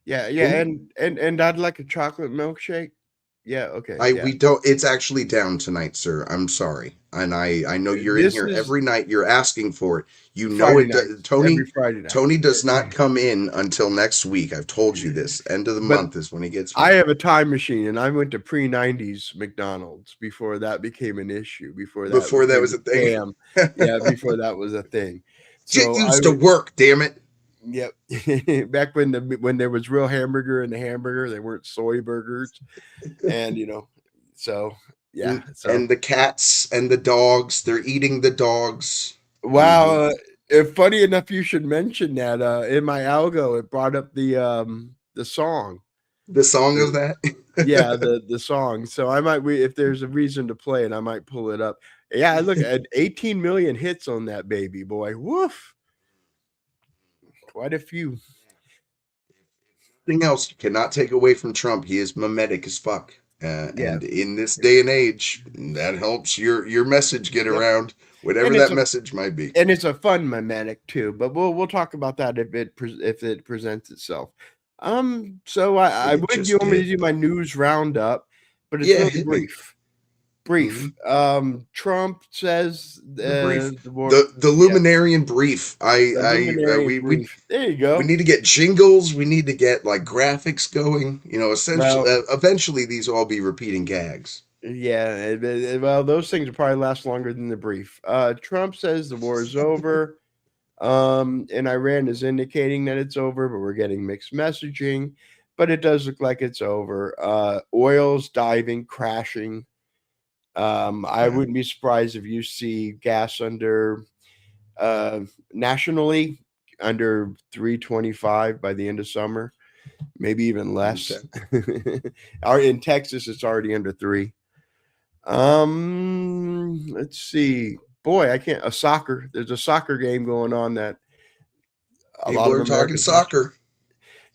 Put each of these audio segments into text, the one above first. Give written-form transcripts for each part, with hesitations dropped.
Yeah, yeah, and I'd like a chocolate milkshake. Yeah, okay, yeah. We don't. It's actually down tonight, sir. I'm sorry, and I know you're in This here is every night. You're asking for it. You know Friday it. nights, every Tony. Friday night. Tony does not come in until next week. I've told you this. End of the But month is when he gets I home. have a time machine, and I went to pre-90s McDonald's before that became an issue, before that Before that became was a a thing. scam. Yeah, before that was a thing. Get So I used to would, work, damn it. yep. Back when there was real hamburger in the hamburger, they weren't soy burgers, and so yeah. So And the cats and the dogs, they're eating the dogs. Hmm. wow. If funny enough, you should mention that in my algo, it brought up the song. The song of that. Yeah, the song. So I might if there's a reason to play it, I might pull it up. Yeah, I look at 18 million hits on that baby boy. Woof, quite a few. Thing else you cannot take away from Trump. He is mimetic as fuck. Yeah. And in this day and age, that helps your message get Yep. around, whatever And it's that a message might be. fun mimetic too, but we'll talk about that if if it presents itself. So I It would you just want me to did, do my but news roundup, but it's yeah, really hit me. brief. Hmm. Trump says The brief, the war. the Yeah, Luminarian brief. the luminary in brief. There you We go. need to get jingles. We need to get like graphics going. You know, essentially, Well, eventually these will all be repeating gags. yeah, well, those things will probably last longer than the brief. Trump says the war is over. And Iran is indicating that it's over, but we're getting mixed messaging. But it does look like it's over. Oil's diving, crashing. I Yeah, wouldn't be surprised if you see gas under nationally under 325 by the end of summer, maybe even less. okay. In Texas, it's already under three. Let's see. Boy, I can't. A soccer. There's a soccer game going on that a lot People of are talking Americans watch. soccer.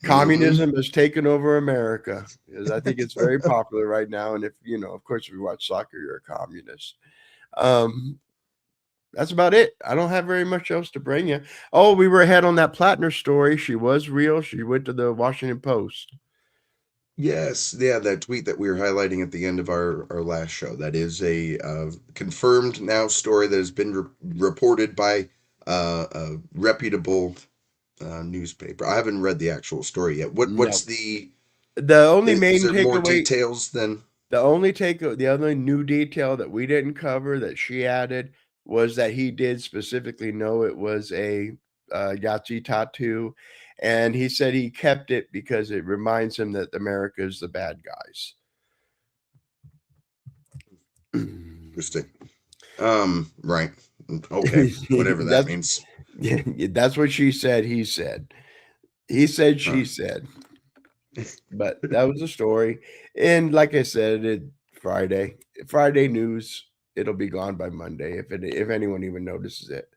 Hmm. Communism has taken over America. Because I think it's very popular right now. And if of course, if you watch soccer, you're a communist. Um, that's about it. I don't have very much else to bring you. Oh, we were ahead on that Platner story. She was real. She went to the Washington Post. Yes, yeah, that tweet that we were highlighting at the end of our last show. That is a confirmed now story that has been reported by a reputable newspaper. I haven't read the actual story yet. What's No, the the only is main there more takeaway details than the only new detail that we didn't cover that she added was that he did specifically know it was a Yahtzee tattoo, and he said he kept it because it reminds him that America is the bad guys. interesting? Right. Okay, whatever that that's means. that's what she said. He said. He said. Huh. She said. But that was the story. And like I said, Friday news. It'll be gone by Monday if anyone even notices it.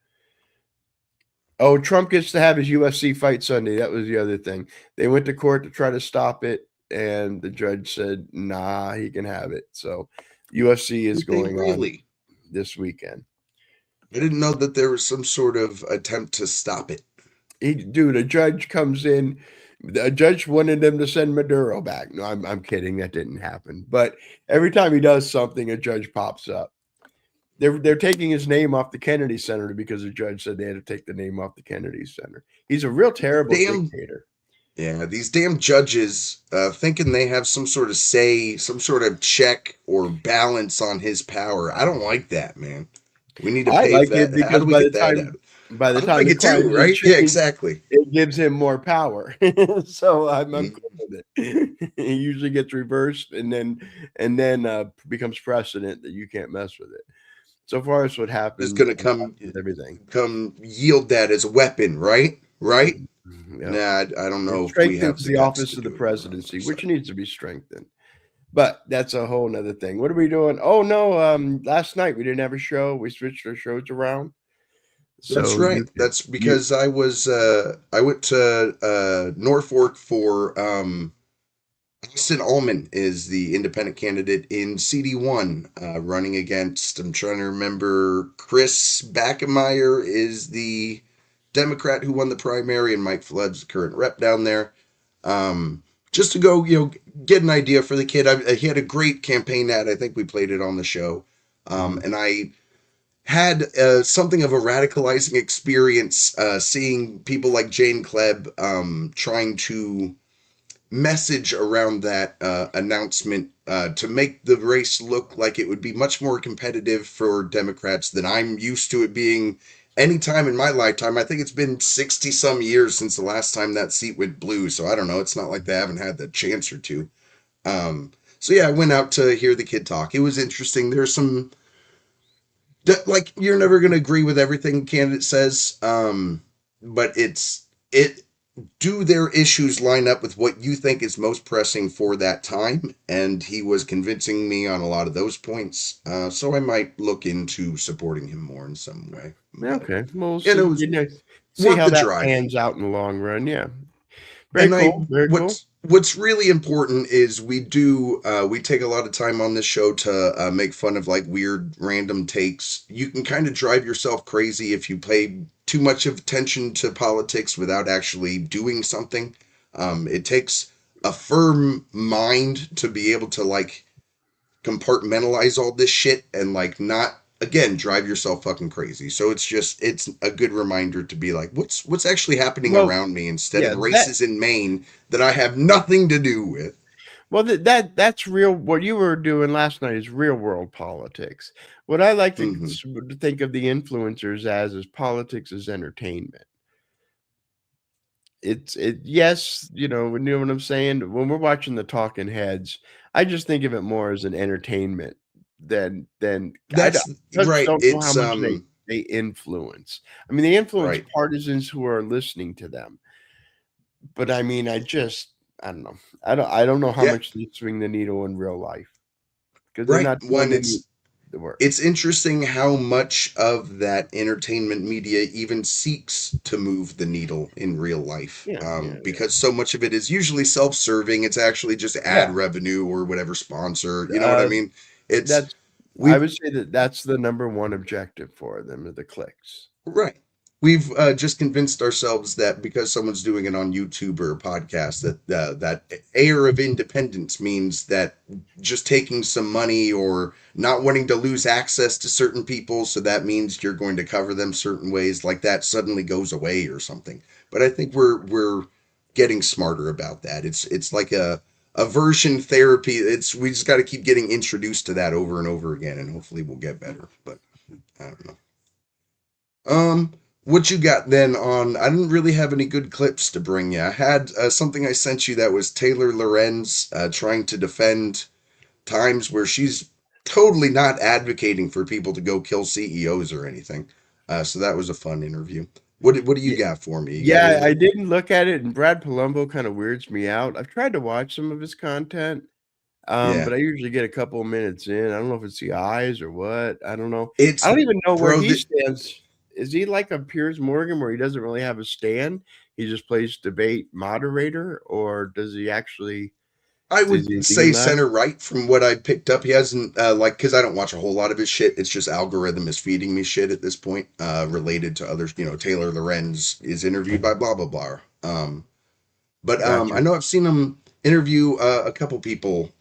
Oh, Trump gets to have his UFC fight Sunday. That was the other thing. They went to court to try to stop it, and the judge said, "Nah, he can have it." So, UFC is Did they going on really? this weekend. I didn't know that there was some sort of attempt to stop it. Dude, a judge comes in. A judge wanted them to send Maduro back. No, I'm kidding. That didn't happen. But every time he does something, a judge pops up. They're taking his name off the Kennedy Center because the judge said they had to take the name off the Kennedy Center. He's a real terrible Damn. dictator. Yeah, these damn judges thinking they have some sort of say, some sort of check or balance on his power. I don't like that, man. We need to I pave like that. it How because do we get that out? by the I time like the it too, crimes are right? Yeah, changed, exactly. it gives him more power. So I'm Mm. cool with it. He usually gets reversed and then becomes precedent that you can't mess with it. So far as what Just happened gonna with everything. come yield that as a weapon, right? Right? Yeah. Nah, I don't It know if we have strengthens the the guts office to of the do it 100. presidency, which percent needs to be strengthened. But that's a whole nother thing. What are we doing? Oh no, last night we didn't have a show. We switched our shows around. That's So right. That's you because I went to Norfolk for Austin Allman is the independent candidate in CD1, running against, I'm trying to remember, Chris Backemeyer is the Democrat who won the primary, and Mike Flood's the current rep down there. um, just to go, get an idea for the kid. He had a great campaign ad. I think we played it on the show. Mhm. And I had something of a radicalizing experience seeing people like Jane Klebb trying to message around that announcement to make the race look like it would be much more competitive for Democrats than I'm used to it being any time in my lifetime. I think it's been 60 some years since the last time that seat went blue. So I don't know. It's not like they haven't had the chance or two. So yeah, I went out to hear the kid talk. It was interesting. There's some, like, you're never going to agree with everything a candidate says. But it do their issues line up with what you think is most pressing for that time? And he was convincing me on a lot of those points. So I might look into supporting him more in some way. Yeah, But, okay. Well, we'll you see, know, see worth how the that drive. pans out in the long run. Yeah. Very And cool. Very cool. what's really important is we take a lot of time on this show to make fun of like weird random takes. You can kind of drive yourself crazy if you pay too much of attention to politics without actually doing something. It takes a firm mind to be able to like compartmentalize all this shit and like not again drive yourself fucking crazy. So it's a good reminder to be like, what's actually happening Well, around me instead yeah, of races in Maine that I have nothing to do with. that's real. What you were doing last night is real world politics. What I like to Mm-hmm. think of the influencers as is politics as entertainment. Yes, you know what I'm saying? When we're watching the talking heads, I just think of it more as an entertainment than That's I just right. don't know how It's much they influence. I mean, they influence right, partisans who are listening to them, but I mean, I don't know. I don't know how yeah, much they swing the needle in real life because 'cause they're right. not One, doing any the work. it's interesting how much of that entertainment media even seeks to move the needle in real life, Yeah, yeah, yeah. because so much of it is usually self-serving. It's actually just ad Yeah, revenue or whatever sponsor. You know what I uh, mean? It's that's I we've would say that that's the number one objective for them, are the clicks. Right. We've just convinced ourselves that because someone's doing it on YouTube or a podcast, that that air of independence means that just taking some money or not wanting to lose access to certain people, so that means you're going to cover them certain ways, like that suddenly goes away or something. But I think we're getting smarter about that. It's like a aversion therapy. It's we just got to keep getting introduced to that over and over again, and hopefully we'll get better. But I don't know. What you got then on? I didn't really have any good clips to bring you. I had something I sent you that was Taylor Lorenz trying to defend times where she's totally not advocating for people to go kill CEOs or anything. So that was a fun interview. What do you Yeah, got for me? You got yeah, I anything? didn't look at it, and Brad Palumbo kinda weirds me out. I've tried to watch some of his content, Yeah, but I usually get a couple of minutes in. I don't know if it's the eyes or what, I don't know. I it's don't even know where bro. he stands. Is he like a Piers Morgan where he doesn't really have a stand? He just plays debate moderator, or does he actually I is would he say lean left? center right from what I picked up. He hasn't like because I don't watch a whole lot of his shit. It's just algorithm is feeding me shit at this point, related to others. Taylor Lorenz is interviewed by blah blah blah. But Gotcha. I know I've seen him interview a couple people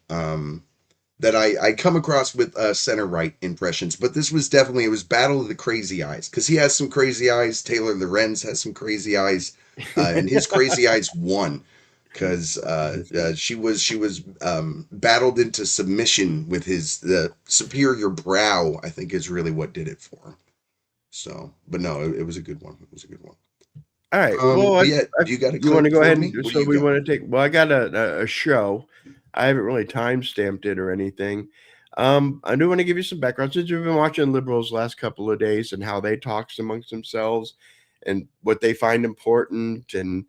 that I come across with center right impressions. But this was definitely it was Battle of the Crazy Eyes because he has some crazy eyes. Taylor Lorenz has some crazy eyes, and his crazy eyes won because she was battled into submission with his the superior brow. I think is really what did it for him. So, but no, it was a good one. It was a good one. Alright, well, But yeah, I do you got a you wanna clip go for ahead me? and What do so you we got? wanna take well, I got a show. I haven't really time stamped it or anything. I do wanna give you some background since you've been watching liberals last couple of days and how they talks amongst themselves and what they find important, and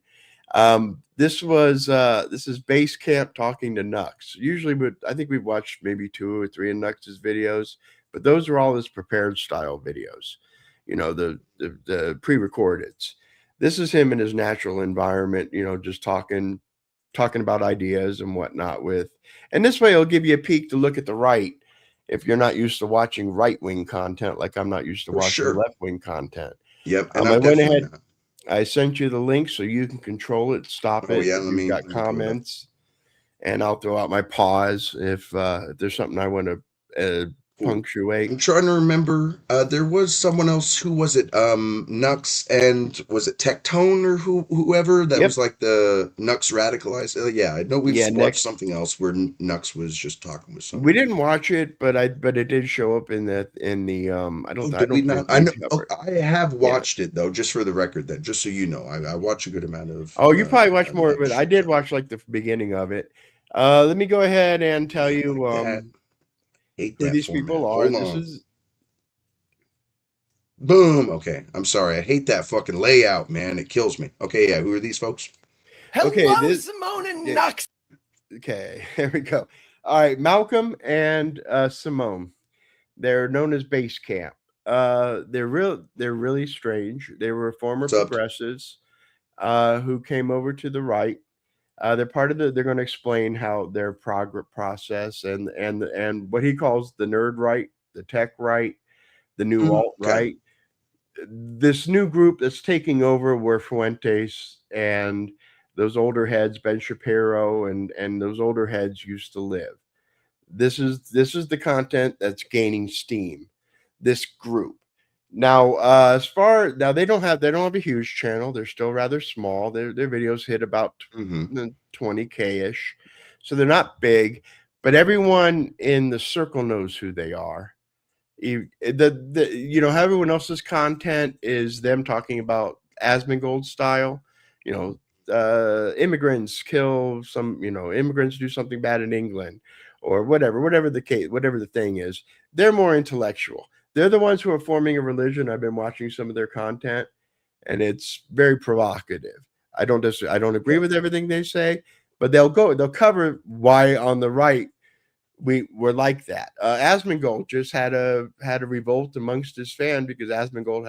this is Base Camp talking to Nux. Usually, but I think we've watched maybe 2 or 3 of Nux's videos, but those are all his prepared style videos. The pre-recorded. This is him in his natural environment, just talking about ideas and whatnot with. And this way it'll give you a peek to look at the right if you're not used to watching right-wing content like I'm not used to For watching sure. left-wing content. Yep, and I I'm went definitely ahead not. I sent you the link so you can control it, stop Oh it yeah, if you've got let me pull it up. comments, and I'll throw out my pause if there's something I want to Cool. punctuate. I'm trying to remember. There was someone else. Who was it? Nux, and was it Tectone or whoever that was Yep. like the Nux radicalized? Yeah, I know we've Yeah. watched Next, something else where Nux was just talking with we someone. didn't watch it, but it did show up in the Oh, I did we don't not? think I we know. Oh, covered. I have Yeah. watched it though, just for the record. Then, just so you know, I watch a good amount of Oh, you probably watched more of Nux it. I shit. did So watch like the beginning of it. Let me go ahead and tell yeah, you like that. Hate who that these people format. are. Hold This on. is Boom. Okay, I'm sorry. I hate that fucking layout, man. It kills me. Okay, yeah. Who are these folks? okay. Hello, This Simone and yeah, Nux. okay. Here we go. All right, Malcolm and Simone. They're known as Base Camp. They're really strange. They were former What's up? progressives who came over to the right. They're part of the. They're going to explain how their process and what he calls the nerd right, the tech right, the new alt Okay. right. This new group that's taking over where Fuentes and those older heads, Ben Shapiro and those older heads used to live. This is the content that's gaining steam. This group. Now, as far now they don't have a huge channel. They're still rather small. Their videos hit about Mm-hmm. 20K ish, so they're not big. But everyone in the circle knows who they are. How everyone else's content is them talking about Asmongold style, you know, immigrants kill some, immigrants do something bad in England or whatever the case, whatever the thing is. They're more intellectual. They're the ones who are forming a religion. I've been watching some of their content, and it's very provocative. I don't agree Yeah. with everything they say, but they'll cover why on the right we were like that. Asmongold just had a revolt amongst his fan because Asmongold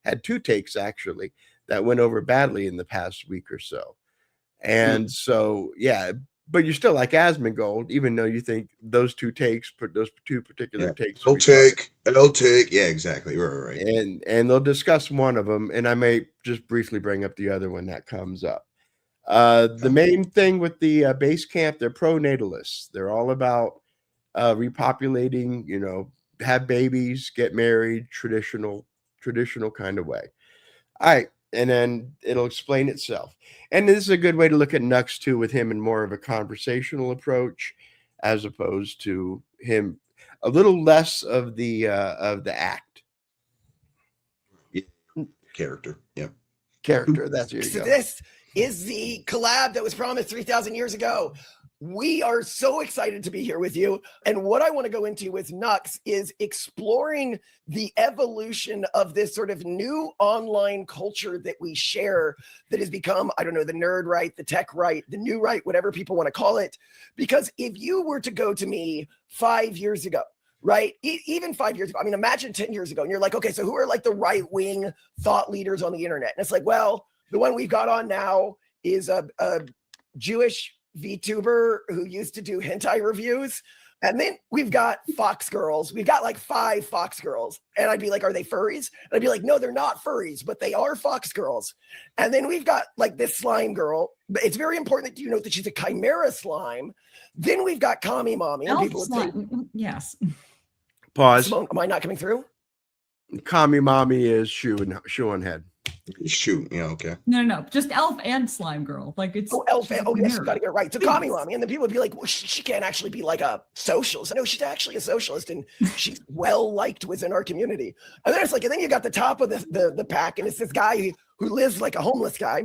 had two takes actually that went over badly in the past week or so. Hmm. And so yeah, but you still like Asmongold, even though you think those two particular Yeah. takes are L retarded. take. L take. Yeah, exactly. Right. And they'll discuss one of them, and I may just briefly bring up the other one that comes up. The Okay. main thing with the base camp, they're pro-natalists. They're all about repopulating, have babies, get married, traditional kind of way. All right, and then it'll explain itself. And this is a good way to look at Nux too, with him in more of a conversational approach, as opposed to him a little less of the act Yeah. Character. Yeah. character. That's here you So go. this is the collab that was promised 3,000 years ago. We are so excited to be here with you. And what I want to go into with Nux is exploring the evolution of this sort of new online culture that we share that has become, I don't know, the nerd right, the tech right, the new right, whatever people want to call it. Because if you were to go to me 5 years ago, right, even 5 years ago, I mean, imagine 10 years ago, and you're like, okay, so who are like the right wing thought leaders on the internet? And it's like, well, the one we've got on now is a Jewish VTuber who used to do hentai reviews. And then we've got Fox girls. We've got like 5 Fox girls. And I'd be like, are they furries? And I'd be like, no, they're not furries, but they are Fox girls. And then we've got like this slime girl. But it's very important that you note that she's a chimera slime. Then we've got Kami Mommy. And Elf people would say, slime. Yes. Pause. Simone, am I not coming through? Kami Mommy is shoe on head. Shoot. Yeah. Okay. No. Just elf and slime girl. Like it's Oh, elf. she's a Oh, yes, you chimera. got to get it right. So Kami Mommy. And then people would be like, well, she can't actually be like a socialist. No, she's actually a socialist and she's well liked within our community. And then it's like, and then you got the top of the pack, and it's this guy who lives like a homeless guy.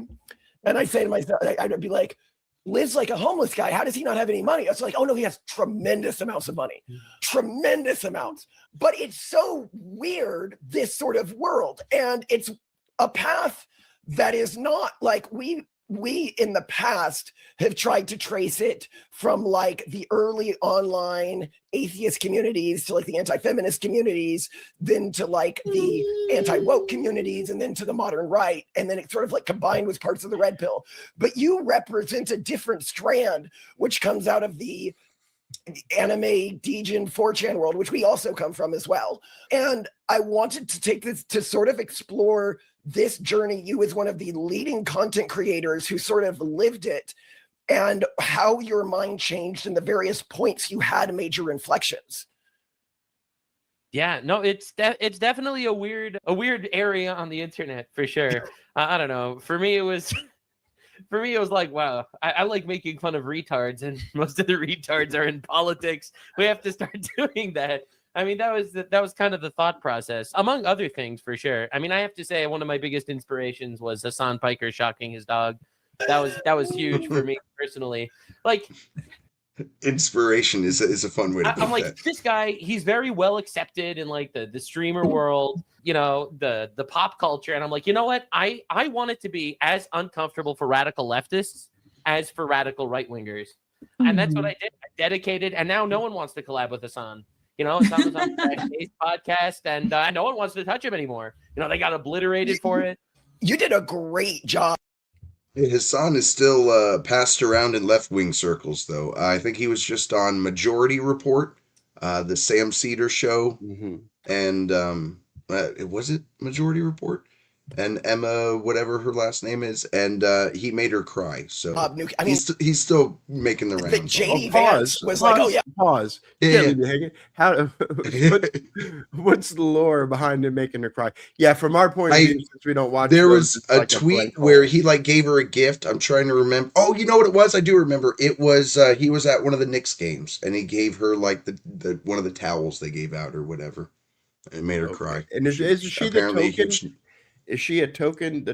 And I say to myself, I'd be like, lives like a homeless guy. How does he not have any money? It's like, oh no, he has tremendous amounts of money, tremendous amounts. But it's so weird, this sort of world. And it's a path that is not like we in the past have tried to trace it from like the early online atheist communities to like the anti-feminist communities, then to like the anti-woke communities, and then to the modern right, and then it sort of like combined with parts of the red pill. But you represent a different strand, which comes out of the anime Degen 4chan world, which we also come from as well. And I wanted to take this to sort of explore this journey, you as one of the leading content creators who sort of lived it, and how your mind changed and the various points you had major inflections. Yeah, no, it's definitely a weird area on the internet for sure. I don't know. For me, it was like, wow, I like making fun of retards, and most of the retards are in politics. We have to start doing that. I mean, that was kind of the thought process, among other things, for sure. I mean, I have to say one of my biggest inspirations was Hassan Piker shocking his dog. That was huge for me personally. Like, inspiration is a fun way to put I'm like, that. this guy, he's very well accepted in like the streamer world, you know, the pop culture. And I'm like, you know what? I want it to be as uncomfortable for radical leftists as for radical right wingers. And that's what I did. I dedicated. And now no one wants to collab with Hassan. You know, Hassan was on the podcast, and no one wants to touch him anymore. You know, they got obliterated for it. You did a great job. Hassan is still passed around in left-wing circles, though. I think he was just on Majority Report, the Sam Cedar show, and was it Majority Report? And Emma, whatever her last name is, and he made her cry. So I mean, he's still making the rounds. The JD Vance was like, oh yeah. Pause. Yeah. How? What's the lore behind him making her cry? Yeah, from our point of view, since we don't watch, there those, was a like tweet where he like gave her a gift. I'm trying to remember. Oh, you know what it was? I do remember. It was he was at one of the Knicks games, and he gave her like the one of the towels they gave out or whatever. It made her cry. And is she apparently the token? Is she the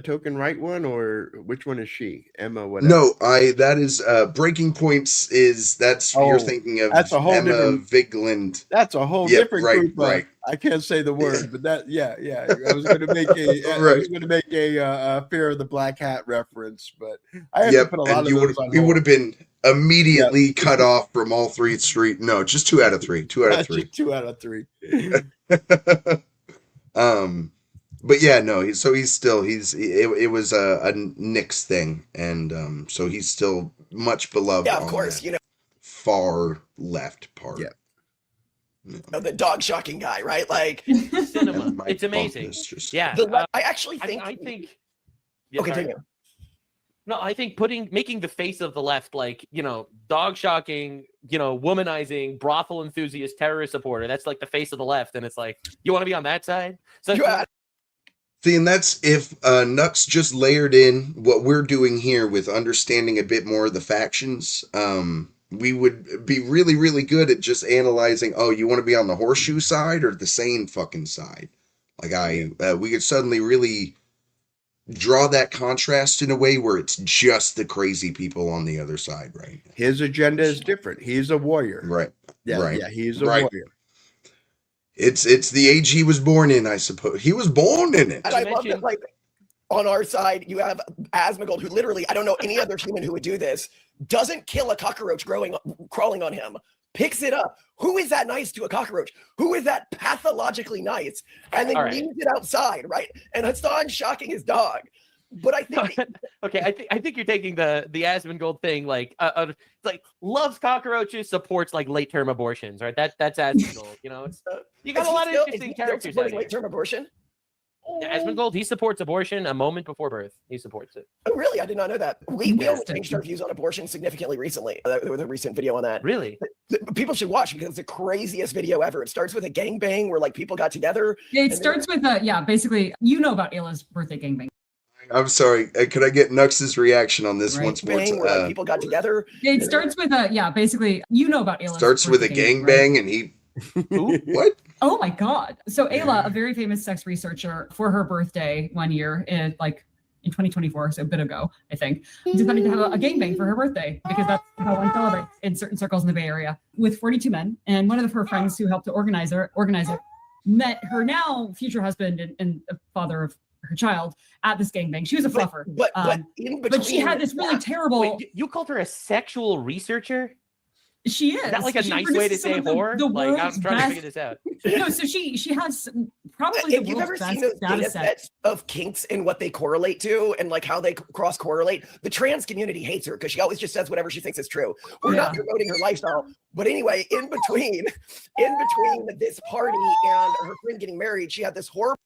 token right one, or which one is she? Emma, whatever. No, that is Breaking Points you're thinking of. That's a whole Emma different Vigland. That's a whole different group. Right. I can't say the word, but that I was going to make a Fear of the Black Hat reference, but I have to put a lot of those on. You would have been immediately cut off from all three street. No, just 2 out of 3. 2 out of 3. 2 out of 3. But yeah, no. It was a Knicks thing, and so he's still much beloved. Yeah, of course, far left part. Yeah. The dog shocking guy, right? Like cinema. It's amazing. Yeah. I actually think. I think. Yeah, okay, continue. No, I think making the face of the left, like, you know, dog shocking, you know, womanizing, brothel enthusiast, terrorist supporter. That's like the face of the left, and it's like, you want to be on that side? So. See, and that's if Nux just layered in what we're doing here with understanding a bit more of the factions. We would be really, really good at just analyzing, oh, you want to be on the horseshoe side or the sane fucking side? Like we could suddenly really draw that contrast in a way where it's just the crazy people on the other side, right? His agenda is different. He's a warrior. Right. Yeah, right. Yeah, he's a warrior. It's the age he was born in, I suppose. He was born in it. And I love that, like, on our side, you have Asmongold, who literally, I don't know any other human who would do this, doesn't kill a cockroach crawling on him, picks it up. Who is that nice to a cockroach? Who is that pathologically nice? And then leaves it outside, right? And Hassan shocking his dog. But I think okay, I think you're taking the Asmongold thing like loves cockroaches, supports like late term abortions, right? That's Asmongold. You know, you got a lot of interesting characters. Late term abortion. Asmongold, he supports abortion a moment before birth. He supports it. Oh, really? I did not know that. We only changed our views on abortion significantly recently. There was a recent video on that. Really? People should watch because it's the craziest video ever. It starts with a gangbang where like people got together. Yeah, it starts with basically, you know about Ayla's birthday gangbang. I'm sorry. Could I get Nux's reaction on this once more? Where like people got together. It starts with basically, you know about Ayla's starts with a gangbang, and he. What? Oh my God! So Ayla, a very famous sex researcher, for her birthday one year in 2024, so a bit ago, I think, decided to have a gangbang for her birthday because that's how one celebrates in certain circles in the Bay Area with 42 men. And one of her friends who helped to organize it met her now future husband and the father of her child at this gangbang. She was a fluffer, but in between, but she had this really terrible. Wait, you called her a sexual researcher? She is. Is that like a nice way to say whore? Like, I'm trying to figure this out. No, so she has probably if you've ever seen those data sets of kinks and what they correlate to and like how they cross correlate, the trans community hates her because she always just says whatever she thinks is true. We're not promoting her lifestyle. But anyway, in between this party and her friend getting married, she had this horrible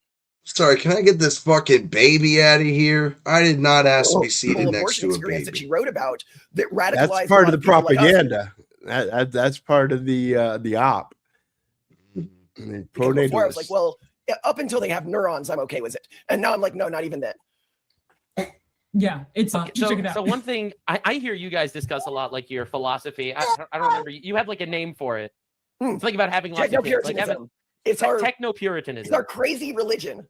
Sorry, can I get this fucking baby out of here? I did not ask to be seated whole next abortion to a experience that she baby. wrote about that That's radicalized a part lot of of the people like us. propaganda. That's part of the op. Because before I was like, Pronatalists. well, up until they have neurons, I'm okay with it. And now I'm like, no, not even then. Yeah, it's check it out. So one thing I hear you guys discuss a lot, like your philosophy. I don't remember. You have like a name for it. It's like about having lots of kids. Like it's our techno-puritanism. It's our crazy religion.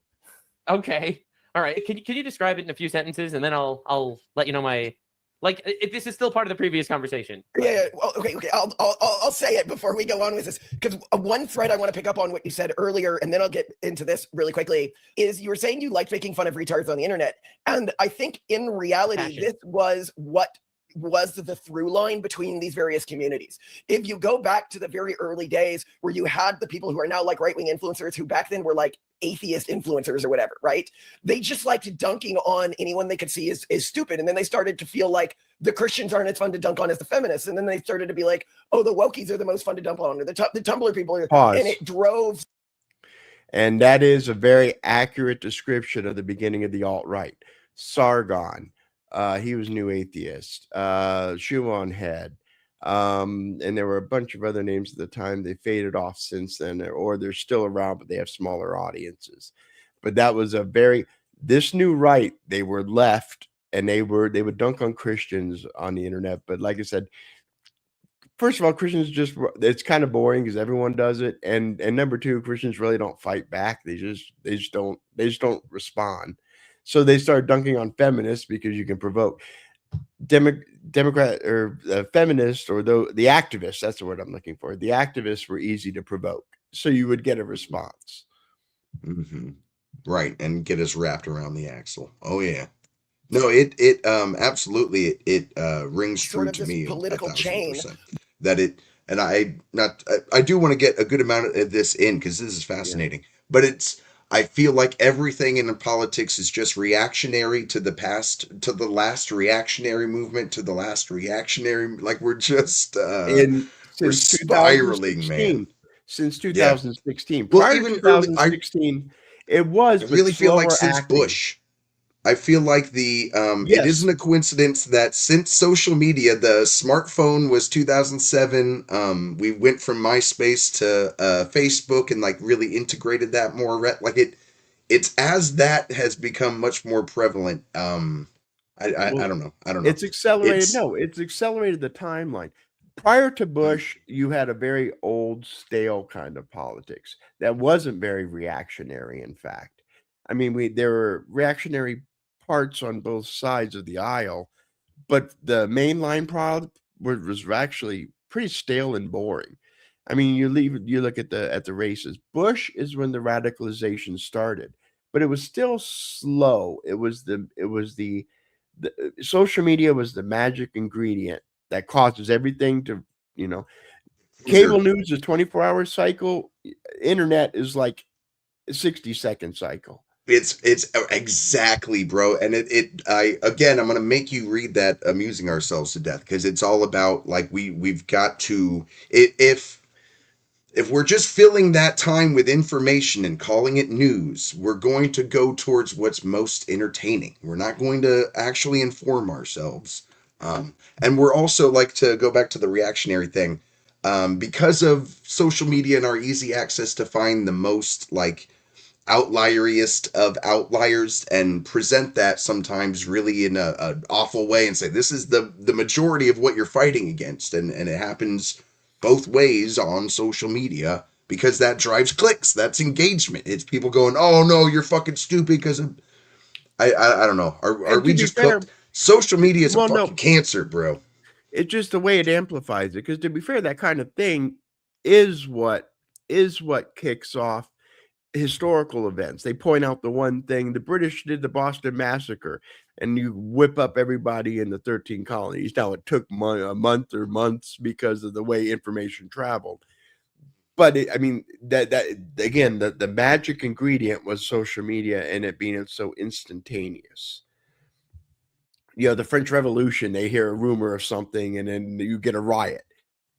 Okay. All right. Can you describe it in a few sentences, and then I'll let you know my, like, if this is still part of the previous conversation. Yeah. Well, okay. I'll say it before we go on with this, because one thread I want to pick up on what you said earlier, and then I'll get into this really quickly. Is you were saying you liked making fun of retards on the internet, and I think in reality this was what was the through line between these various communities. If you go back to the very early days where you had the people who are now like right-wing influencers, who back then were like atheist influencers or whatever, right? They just liked dunking on anyone they could see is stupid. And then they started to feel like the Christians aren't as fun to dunk on as the feminists. And then they started to be like, oh, the wokies are the most fun to dump on, or the Tumblr people are. Pause. And it drove. And that is a very accurate description of the beginning of the alt-right. Sargon, he was New Atheist. Shuon Head. And there were a bunch of other names at the time. They faded off since then, or they're still around, but they have smaller audiences. But that was this new right, they were left, and they would dunk on Christians on the internet. But like I said, first of all, Christians it's kind of boring because everyone does it. And number two, Christians really don't fight back. They just don't respond. So they start dunking on feminists because you can provoke. Democrat or feminist, or the activists, that's the word I'm looking for. The activists were easy to provoke. So you would get a response. Mm-hmm. Right. And get us wrapped around the axle. Oh yeah. No, it absolutely it rings true to me political chain 1,000%. That it, and I do want to get a good amount of this in because this is fascinating. Yeah. But I feel like everything in politics is just reactionary to the past, to the last reactionary movement, to the last reactionary. Like we're just we're spiraling, man. Since 2016. Yeah. Prior to 2016, it was. I really feel like since Bush. I feel like it isn't a coincidence that since social media, the smartphone was 2007. We went from MySpace to Facebook and like really integrated that more. It's as that has become much more prevalent. I don't know. It's accelerated. It's accelerated the timeline. Prior to Bush, you had a very old, stale kind of politics that wasn't very reactionary. In fact, I mean, there were reactionary parts on both sides of the aisle, but the mainline product was actually pretty stale and boring. I mean, you look at the races. Bush is when the radicalization started, but it was still slow. It was the social media was the magic ingredient that causes everything to, cable news is 24-hour cycle. Internet is like a 60-second cycle. It's exactly, bro. And I'm going to make you read that Amusing Ourselves to Death, because it's all about like we've got to, if we're just filling that time with information and calling it news, we're going to go towards what's most entertaining. We're not going to actually inform ourselves. And we're also, like, to go back to the reactionary thing, because of social media and our easy access to find the most like outlieriest of outliers and present that sometimes really in a awful way and say this is the majority of what you're fighting against, and it happens both ways on social media because that drives clicks. That's engagement. It's people going, oh no, you're fucking stupid because of I don't know. Are we just cooked? Social media is a fucking cancer, bro. It's just the way it amplifies it, because to be fair, that kind of thing is what kicks off historical events. They point out the one thing: the British did the Boston Massacre, and you whip up everybody in the 13 colonies. Now it took a month or months because of the way information traveled, but that again, the magic ingredient was social media and it being so instantaneous. The French Revolution, they hear a rumor of something and then you get a riot.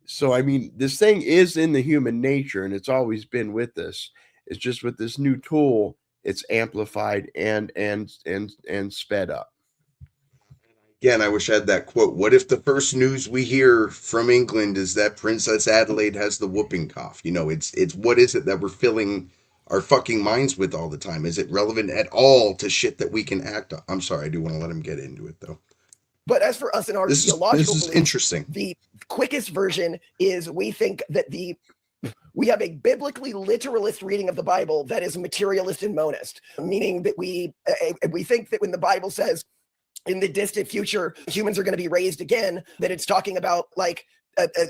So I mean, this thing is in the human nature and it's always been with us. It's just with this new tool, it's amplified and sped up. Again, I wish I had that quote. What if the first news we hear from England is that Princess Adelaide has the whooping cough? You know, it's what is it that we're filling our fucking minds with all the time? Is it relevant at all to shit that we can act on? I'm sorry, I do want to let him get into it though. But as for us in our This theological is beliefs, interesting. the quickest version is we think that we have a biblically literalist reading of the Bible that is materialist and monist, meaning that we think that when the Bible says in the distant future humans are going to be raised again, that it's talking about like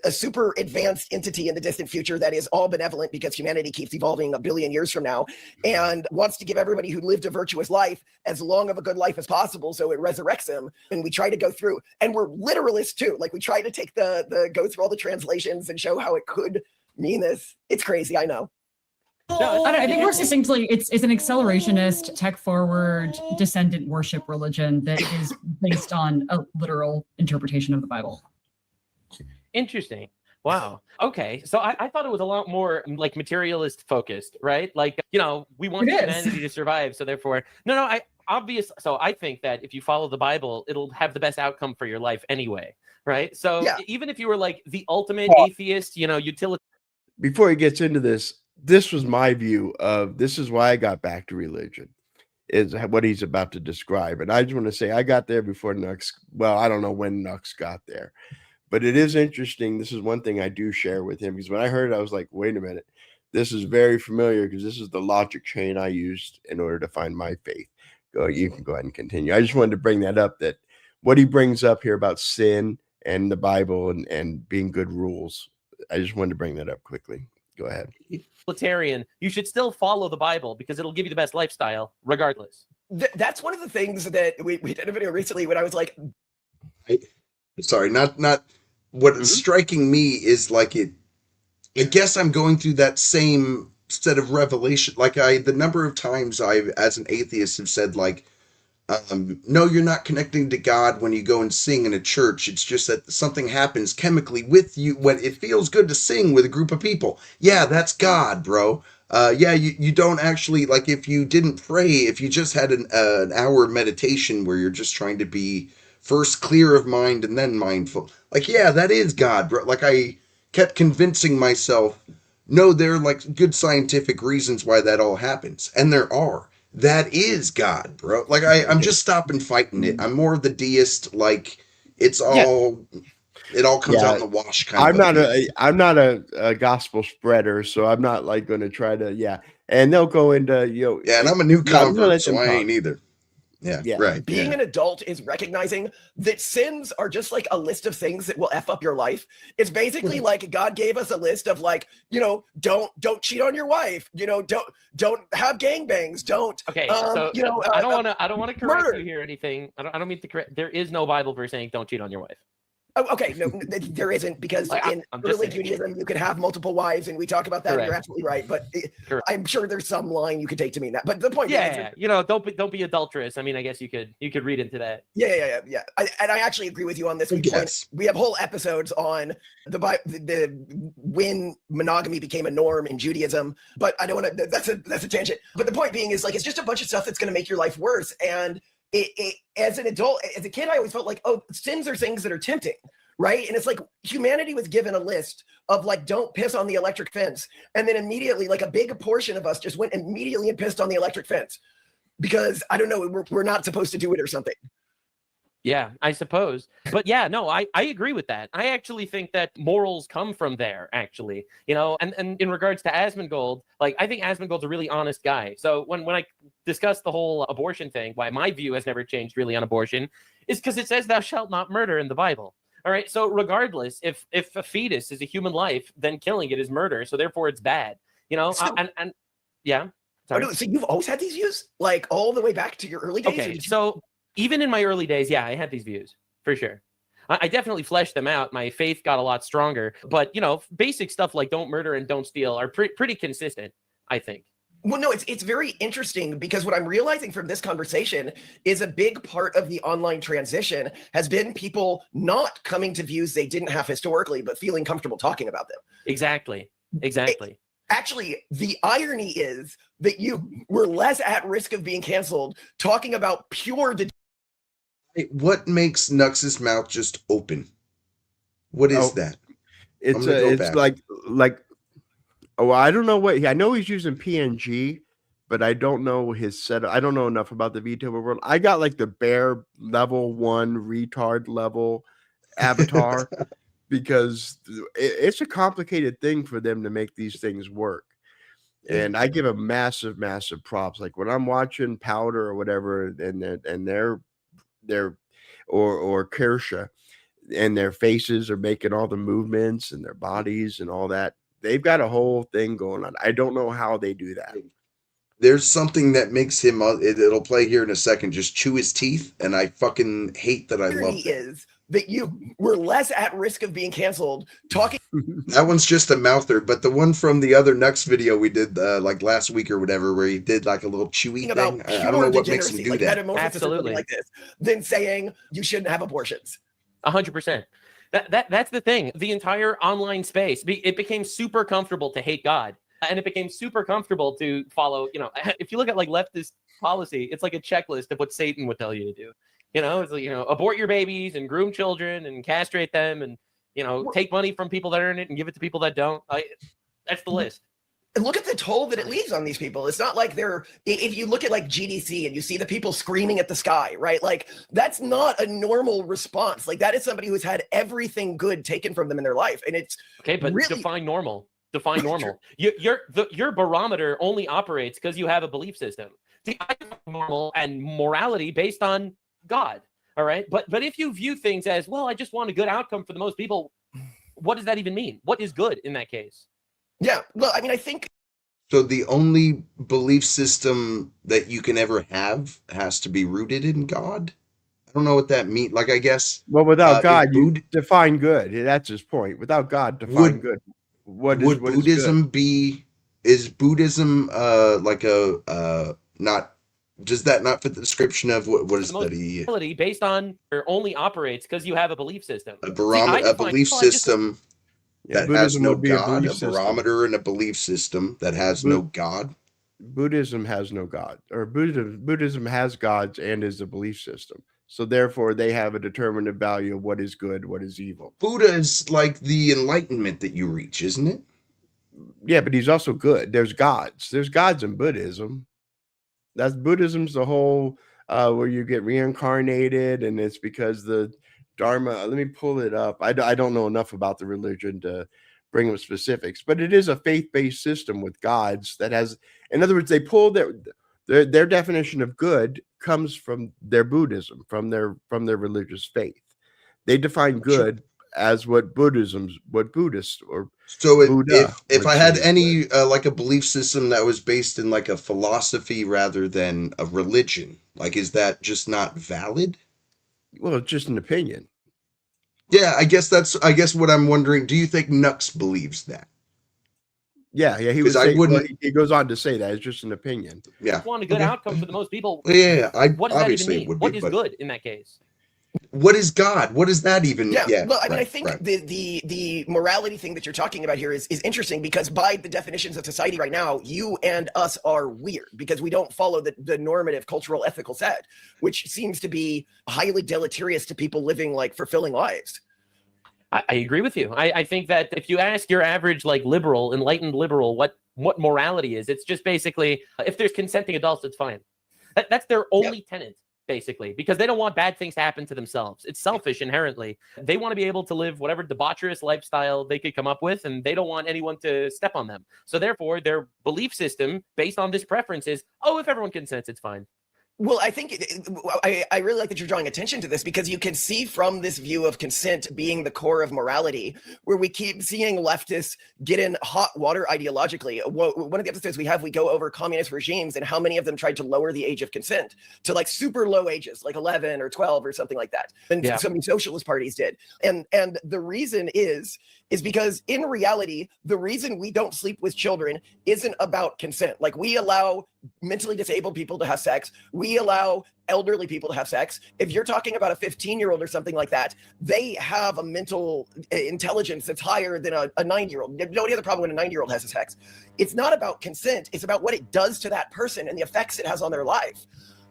a super advanced entity in the distant future that is all benevolent because humanity keeps evolving a billion years from now and wants to give everybody who lived a virtuous life as long of a good life as possible, so it resurrects them. And we try to go through, and we're literalists too, like we try to take the go through all the translations and show how it could mean this. It's crazy, I know. No, I think more succinctly, it's an accelerationist, tech-forward, descendant worship religion that is based on a literal interpretation of the Bible. Interesting. Wow. Okay. So I thought it was a lot more like materialist focused, right? Like, you know, we want humanity to survive. So therefore, so I think that if you follow the Bible, it'll have the best outcome for your life anyway. Right. So even if you were like the ultimate atheist, you know, utilitarian. Before he gets into this was my view of this is why I got back to religion, is what he's about to describe. And I just want to say I got there before Nux. Well, I don't know when Nux got there. But it is interesting. This is one thing I do share with him, because when I heard it, I was like, wait a minute. This is very familiar because this is the logic chain I used in order to find my faith. You can go ahead and continue. I just wanted to bring that up, that what he brings up here about sin and the Bible and being good rules. I just wanted to bring that up quickly. Go ahead. Utilitarian, you should still follow the Bible because it'll give you the best lifestyle regardless. That's one of the things that we did a video recently when I was like, sorry, not what's striking me is like I guess I'm going through that same set of revelation. Like the number of times I, as an atheist, have said like, no, you're not connecting to God when you go and sing in a church. It's just that something happens chemically with you when it feels good to sing with a group of people. Yeah, that's God, bro. You don't actually, like, if you didn't pray, if you just had an hour of meditation where you're just trying to be first clear of mind and then mindful. Like, yeah, that is God, bro. Like, I kept convincing myself, no, there are, like, good scientific reasons why that all happens. And there are. That is God, bro. Like, I'm just stopping fighting it. I'm more of the deist, like, it's all... It all comes out in the wash kind of. I'm not a gospel spreader, so I'm not like going to try to, and they'll go into, and I'm a new convert, so I ain't either. Yeah, right. Being an adult is recognizing that sins are just like a list of things that will F up your life. It's basically like God gave us a list of like, don't cheat on your wife, don't have gangbangs, don't. Okay, so I don't want to correct you here or anything. I don't mean to correct. There is no Bible verse saying don't cheat on your wife. Oh, okay, no, there isn't, because in early Judaism you could have multiple wives, and we talk about that. And you're absolutely right, but I'm sure there's some line you could take to mean that. But the point, don't be adulterous. I mean, I guess you could read into that. Yeah. I actually agree with you on this. We have whole episodes on the when monogamy became a norm in Judaism, but I don't want to. That's a tangent. But the point being is like it's just a bunch of stuff that's going to make your life worse. And as an adult, as a kid, I always felt like, oh, sins are things that are tempting, right? And it's like humanity was given a list of like, don't piss on the electric fence. And then immediately, like a big portion of us just went immediately and pissed on the electric fence because, I don't know, we're not supposed to do it or something. Yeah, I suppose. But yeah, no, I agree with that. I actually think that morals come from there, actually. And in regards to Asmongold, like, I think Asmongold's a really honest guy. So when I discuss the whole abortion thing, why my view has never changed really on abortion is because it says thou shalt not murder in the Bible. All right. So regardless, if a fetus is a human life, then killing it is murder. So therefore it's bad. Yeah. Sorry. So you've always had these views, like all the way back to your early days? Okay. So even in my early days, I had these views for sure. I definitely fleshed them out. My faith got a lot stronger, but basic stuff like don't murder and don't steal are pretty consistent, I think. Well, no, it's very interesting because what I'm realizing from this conversation is a big part of the online transition has been people not coming to views they didn't have historically, but feeling comfortable talking about them. Exactly. Actually, the irony is that you were less at risk of being canceled talking about pure What makes Nux's mouth just open? What is Oh, that? it's gonna go it's back. like oh, I don't know what I know he's using PNG, but I don't know his setup. I don't know enough about the VTuber world. I got like the bare level 1 retard level avatar because it's a complicated thing for them to make these things work. And I give a massive, massive props. Like when I'm watching Powder or whatever, and they're or Kersha, and their faces are making all the movements and their bodies and all that. They've got a whole thing going on. I don't know how they do that. There's something that makes him. It'll play here in a second. Just chew his teeth, and I fucking hate that. I love irony that. is that you were less at risk of being canceled talking That one's just a mouther, but the one from the other Nux video we did like last week or whatever, where he did like a little chewy about thing. pure I don't know what makes him degeneracy, do like that. metamorphosis or something Absolutely. like this, than saying you shouldn't have abortions. 100%. That's the thing. The entire online space, it became super comfortable to hate God, and it became super comfortable to follow. You know, if you look at like leftist policy, it's like a checklist of what Satan would tell you to do. You know, it's like, you know, abort your babies and groom children and castrate them, and you know, take money from people that earn it and give it to people that don't. That's the list. And look at the toll that it leaves on these people. It's not like they're, if you look at like GDC and you see the people screaming at the sky, right? Like that's not a normal response. Like that is somebody who's had everything good taken from them in their life. And it's Okay, but really, define normal. Define normal. Your barometer only operates because you have a belief system. See, I define normal and morality based on God. All right. But if you view things as, well, I just want a good outcome for the most people, what does that even mean? What is good in that case? yeah. Well, I mean, I think So the only belief system that you can ever have has to be rooted in God. I don't know what that means. Like, I guess. Well, without God, you Bud- define good. That's his point. Without God, define good. What would is Buddhism good? be? Is Buddhism like a not? Does that not fit the description of what is that? Morality based on or only operates because you have a belief system. A barometer, a belief system that has no God, a barometer and a belief system that has no God. Buddhism has no God, or Buddhism has gods and is a belief system. So therefore, they have a determinative value of what is good, what is evil. Buddha is like the enlightenment that you reach, isn't it? Yeah, but he's also good. There's gods. There's gods in Buddhism. That's Buddhism's the whole where you get reincarnated, and it's because the Dharma. Let me pull it up. I don't know enough about the religion to bring them specifics, but it is a faith-based system with gods that has. In other words, they pull their definition of good comes from their Buddhism, from their religious faith. They define good as what Buddhists or so Buddha if I would had say any like a belief system that was based in like a philosophy rather than a religion, like is that just not valid? well, it's just an opinion. Yeah, I guess what I'm wondering. Do you think Nux believes that? Yeah, he 'Cause would I say. wouldn't- Well, he goes on to say that it's just an opinion. Yeah. Want a good outcome for the most people. Yeah, I What does that even obviously mean? would What be, is but good in that case? what is God? What does that even? yeah. Well, I mean, I right, think right. the morality thing that you're talking about here is interesting because by the definitions of society right now, you and us are weird because we don't follow the normative cultural ethical set, which seems to be highly deleterious to people living like fulfilling lives. I agree with you. I think that if you ask your average like liberal, enlightened liberal, what morality is, it's just basically if there's consenting adults, it's fine. That's their only tenet, basically, because they don't want bad things to happen to themselves. It's selfish inherently. They want to be able to live whatever debaucherous lifestyle they could come up with, and they don't want anyone to step on them. So therefore, their belief system based on this preference is, oh, if everyone consents, it's fine. Well, I think I really like that you're drawing attention to this because you can see from this view of consent being the core of morality, where we keep seeing leftists get in hot water ideologically. One of the episodes we go over communist regimes and how many of them tried to lower the age of consent to like super low ages, like 11 or 12 or something like that. And so many socialist parties did. And the reason is because in reality, the reason we don't sleep with children isn't about consent. Like we allow mentally disabled people to have sex. We allow elderly people to have sex. If you're talking about a 15-year-old or something like that, they have a mental intelligence that's higher than a 9-year-old. Nobody has a problem when a 9-year-old has sex. It's not about consent. It's about what it does to that person and the effects it has on their life,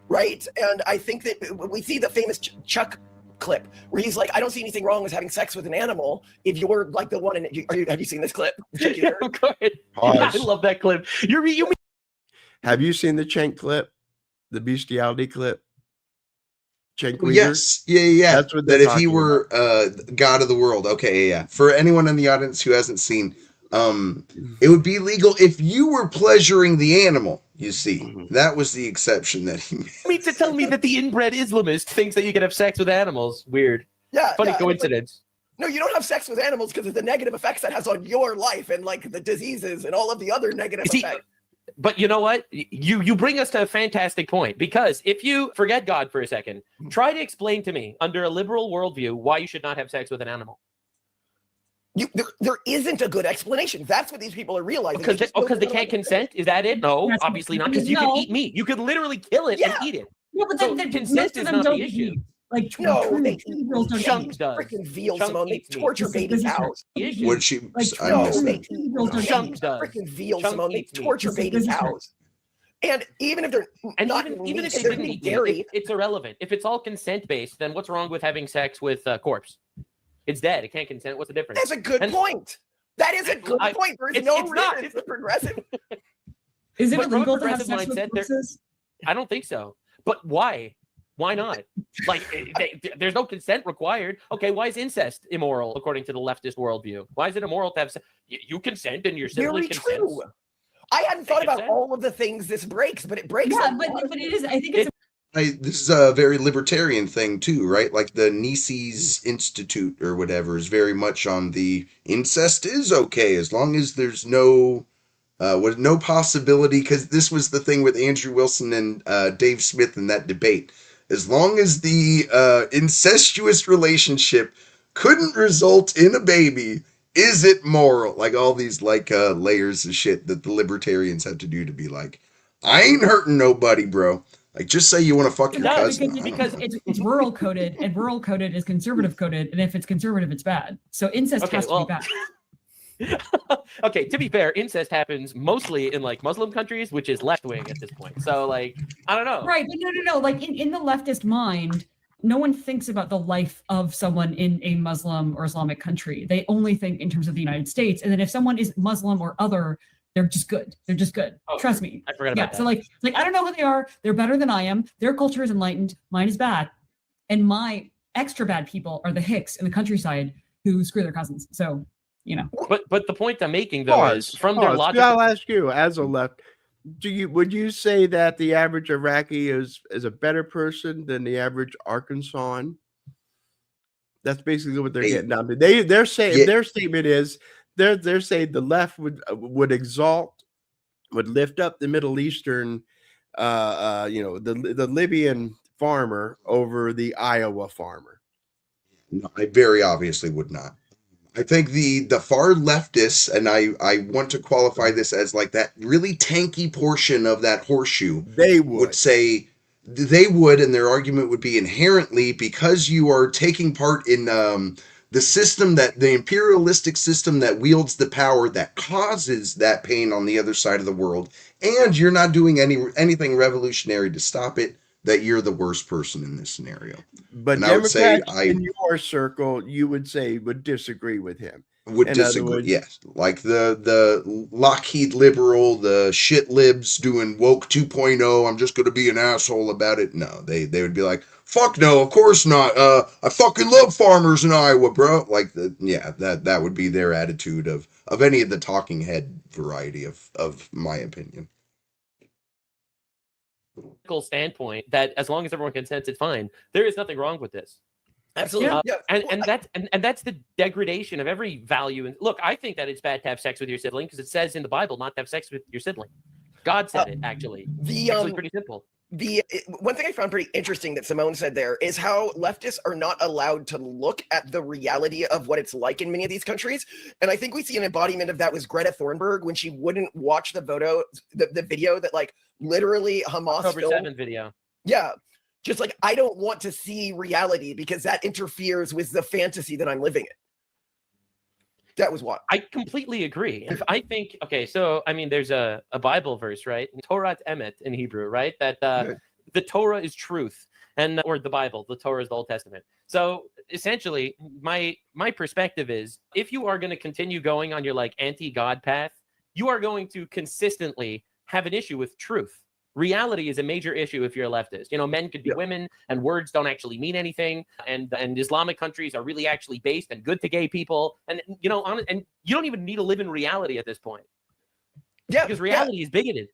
right? And I think that we see the famous Chuck clip where he's like, I don't see anything wrong with having sex with an animal if you're like the one in it. Have you seen this clip? Yeah, go ahead. I love that clip. Have you seen the Cenk clip? The bestiality clip? Cenk Uyghur? Yes. Yeah. That's what that they're if he talking were god of the world. Okay, yeah. For anyone in the audience who hasn't seen, it would be legal if you were pleasuring the animal, you see. That was the exception that he made. You mean to tell me that the inbred Islamist thinks that you can have sex with animals? Weird. Yeah. Funny coincidence. No, you don't have sex with animals because of the negative effects that has on your life and like the diseases and all of the other negative effects. But you know what? You bring us to a fantastic point, because if you forget God for a second, try to explain to me under a liberal worldview why you should not have sex with an animal. There isn't a good explanation. That's what these people are realizing. Because they can't consent? Is that it? No, obviously not. Because you can eat meat. You could literally kill it and eat it. Yeah, but So then consent is not the issue. Like no, they Chunk does. freaking veal, Chunk Simone. They eats meat. torture baby cows. Would she? Like, I No, missed they that. eat Chunk does. freaking veal, Chunk Simone. They eats meat. torture baby cows. And even if they're not even if they didn't eat meat, it's irrelevant. If it's all consent based, then what's wrong with having sex with a corpse? It's dead. It can't consent. What's the difference? That's a good point. That is a good point. There's no reason it's progressive. Is it But from a illegal to have progressive sex with mindset, corpses? I don't think so. But why? Why not? Like, there's no consent required. Okay, why is incest immoral according to the leftist worldview? Why is it immoral to have sex? You consent and your sibling Very consents. true. I hadn't thought about all of the things this breaks, but it breaks. Yeah, but it is. I think it's. This is a very libertarian thing too, right? Like the Mises Institute or whatever is very much on the incest is okay as long as there's no no possibility, because this was the thing with Andrew Wilson and Dave Smith in that debate. As long as the incestuous relationship couldn't result in a baby, is it moral? Like all these layers of shit that the libertarians have to do to be like, I ain't hurting nobody, bro. Like, just say you want to fuck your cousin. Because it's rural coded, and rural coded is conservative coded, and if it's conservative, it's bad. So incest has to be bad. Okay, to be fair, incest happens mostly in like Muslim countries, which is left wing at this point. So like, I don't know. Right, but no. Like in the leftist mind, no one thinks about the life of someone in a Muslim or Islamic country. They only think in terms of the United States. And then if someone is Muslim or other, they're just good. They're just good. Oh, trust me. I forgot about that. So like I don't know who they are. They're better than I am. Their culture is enlightened. Mine is bad. And my extra bad people are the Hicks in the countryside who screw their cousins. So, you know. But the point I'm making though is from their logic. I'll ask you, as a left, would you say that the average Iraqi is a better person than the average Arkansan? That's basically what they're getting down to. Their statement is they're saying the left would lift up the Middle Eastern the Libyan farmer over the Iowa farmer. No, I very obviously would not. I think the far leftists, and I want to qualify this as like that really tanky portion of that horseshoe, they would say they would, and their argument would be inherently because you are taking part in the system, that the imperialistic system that wields the power that causes that pain on the other side of the world, and you're not doing anything revolutionary to stop it, that you're the worst person in this scenario. But Democrats in your circle, you would disagree with him. Would disagree, yes. Like the Lockheed liberal, the shit libs doing woke 2.0, I'm just going to be an asshole about it. No, they would be like, fuck no, of course not. I fucking love farmers in Iowa, bro. Like, that would be their attitude of any of the talking head variety of my opinion. Standpoint that as long as everyone consents, it's fine. There is nothing wrong with this. Absolutely. And that's the degradation of every value. And look, I think that it's bad to have sex with your sibling because it says in the Bible not to have sex with your sibling. God said it, actually. It's actually pretty simple. One thing I found pretty interesting that Simone said there is how leftists are not allowed to look at the reality of what it's like in many of these countries. And I think we see an embodiment of that was Greta Thunberg when she wouldn't watch the video that like literally Hamas October film. 7th video. Yeah. Just like, I don't want to see reality because that interferes with the fantasy that I'm living in. That was what I completely agree. If I think, okay, so I mean, there's a Bible verse, right? Torah emet in Hebrew, right? That the Torah is truth, and or the Bible, the Torah is the Old Testament. So essentially, my perspective is, if you are going to continue going on your like anti-God path, you are going to consistently have an issue with truth. Reality is a major issue if you're a leftist. You know, men could be women, and words don't actually mean anything. And Islamic countries are really actually based and good to gay people. And you know, and you don't even need to live in reality at this point. Yeah, because reality is bigoted.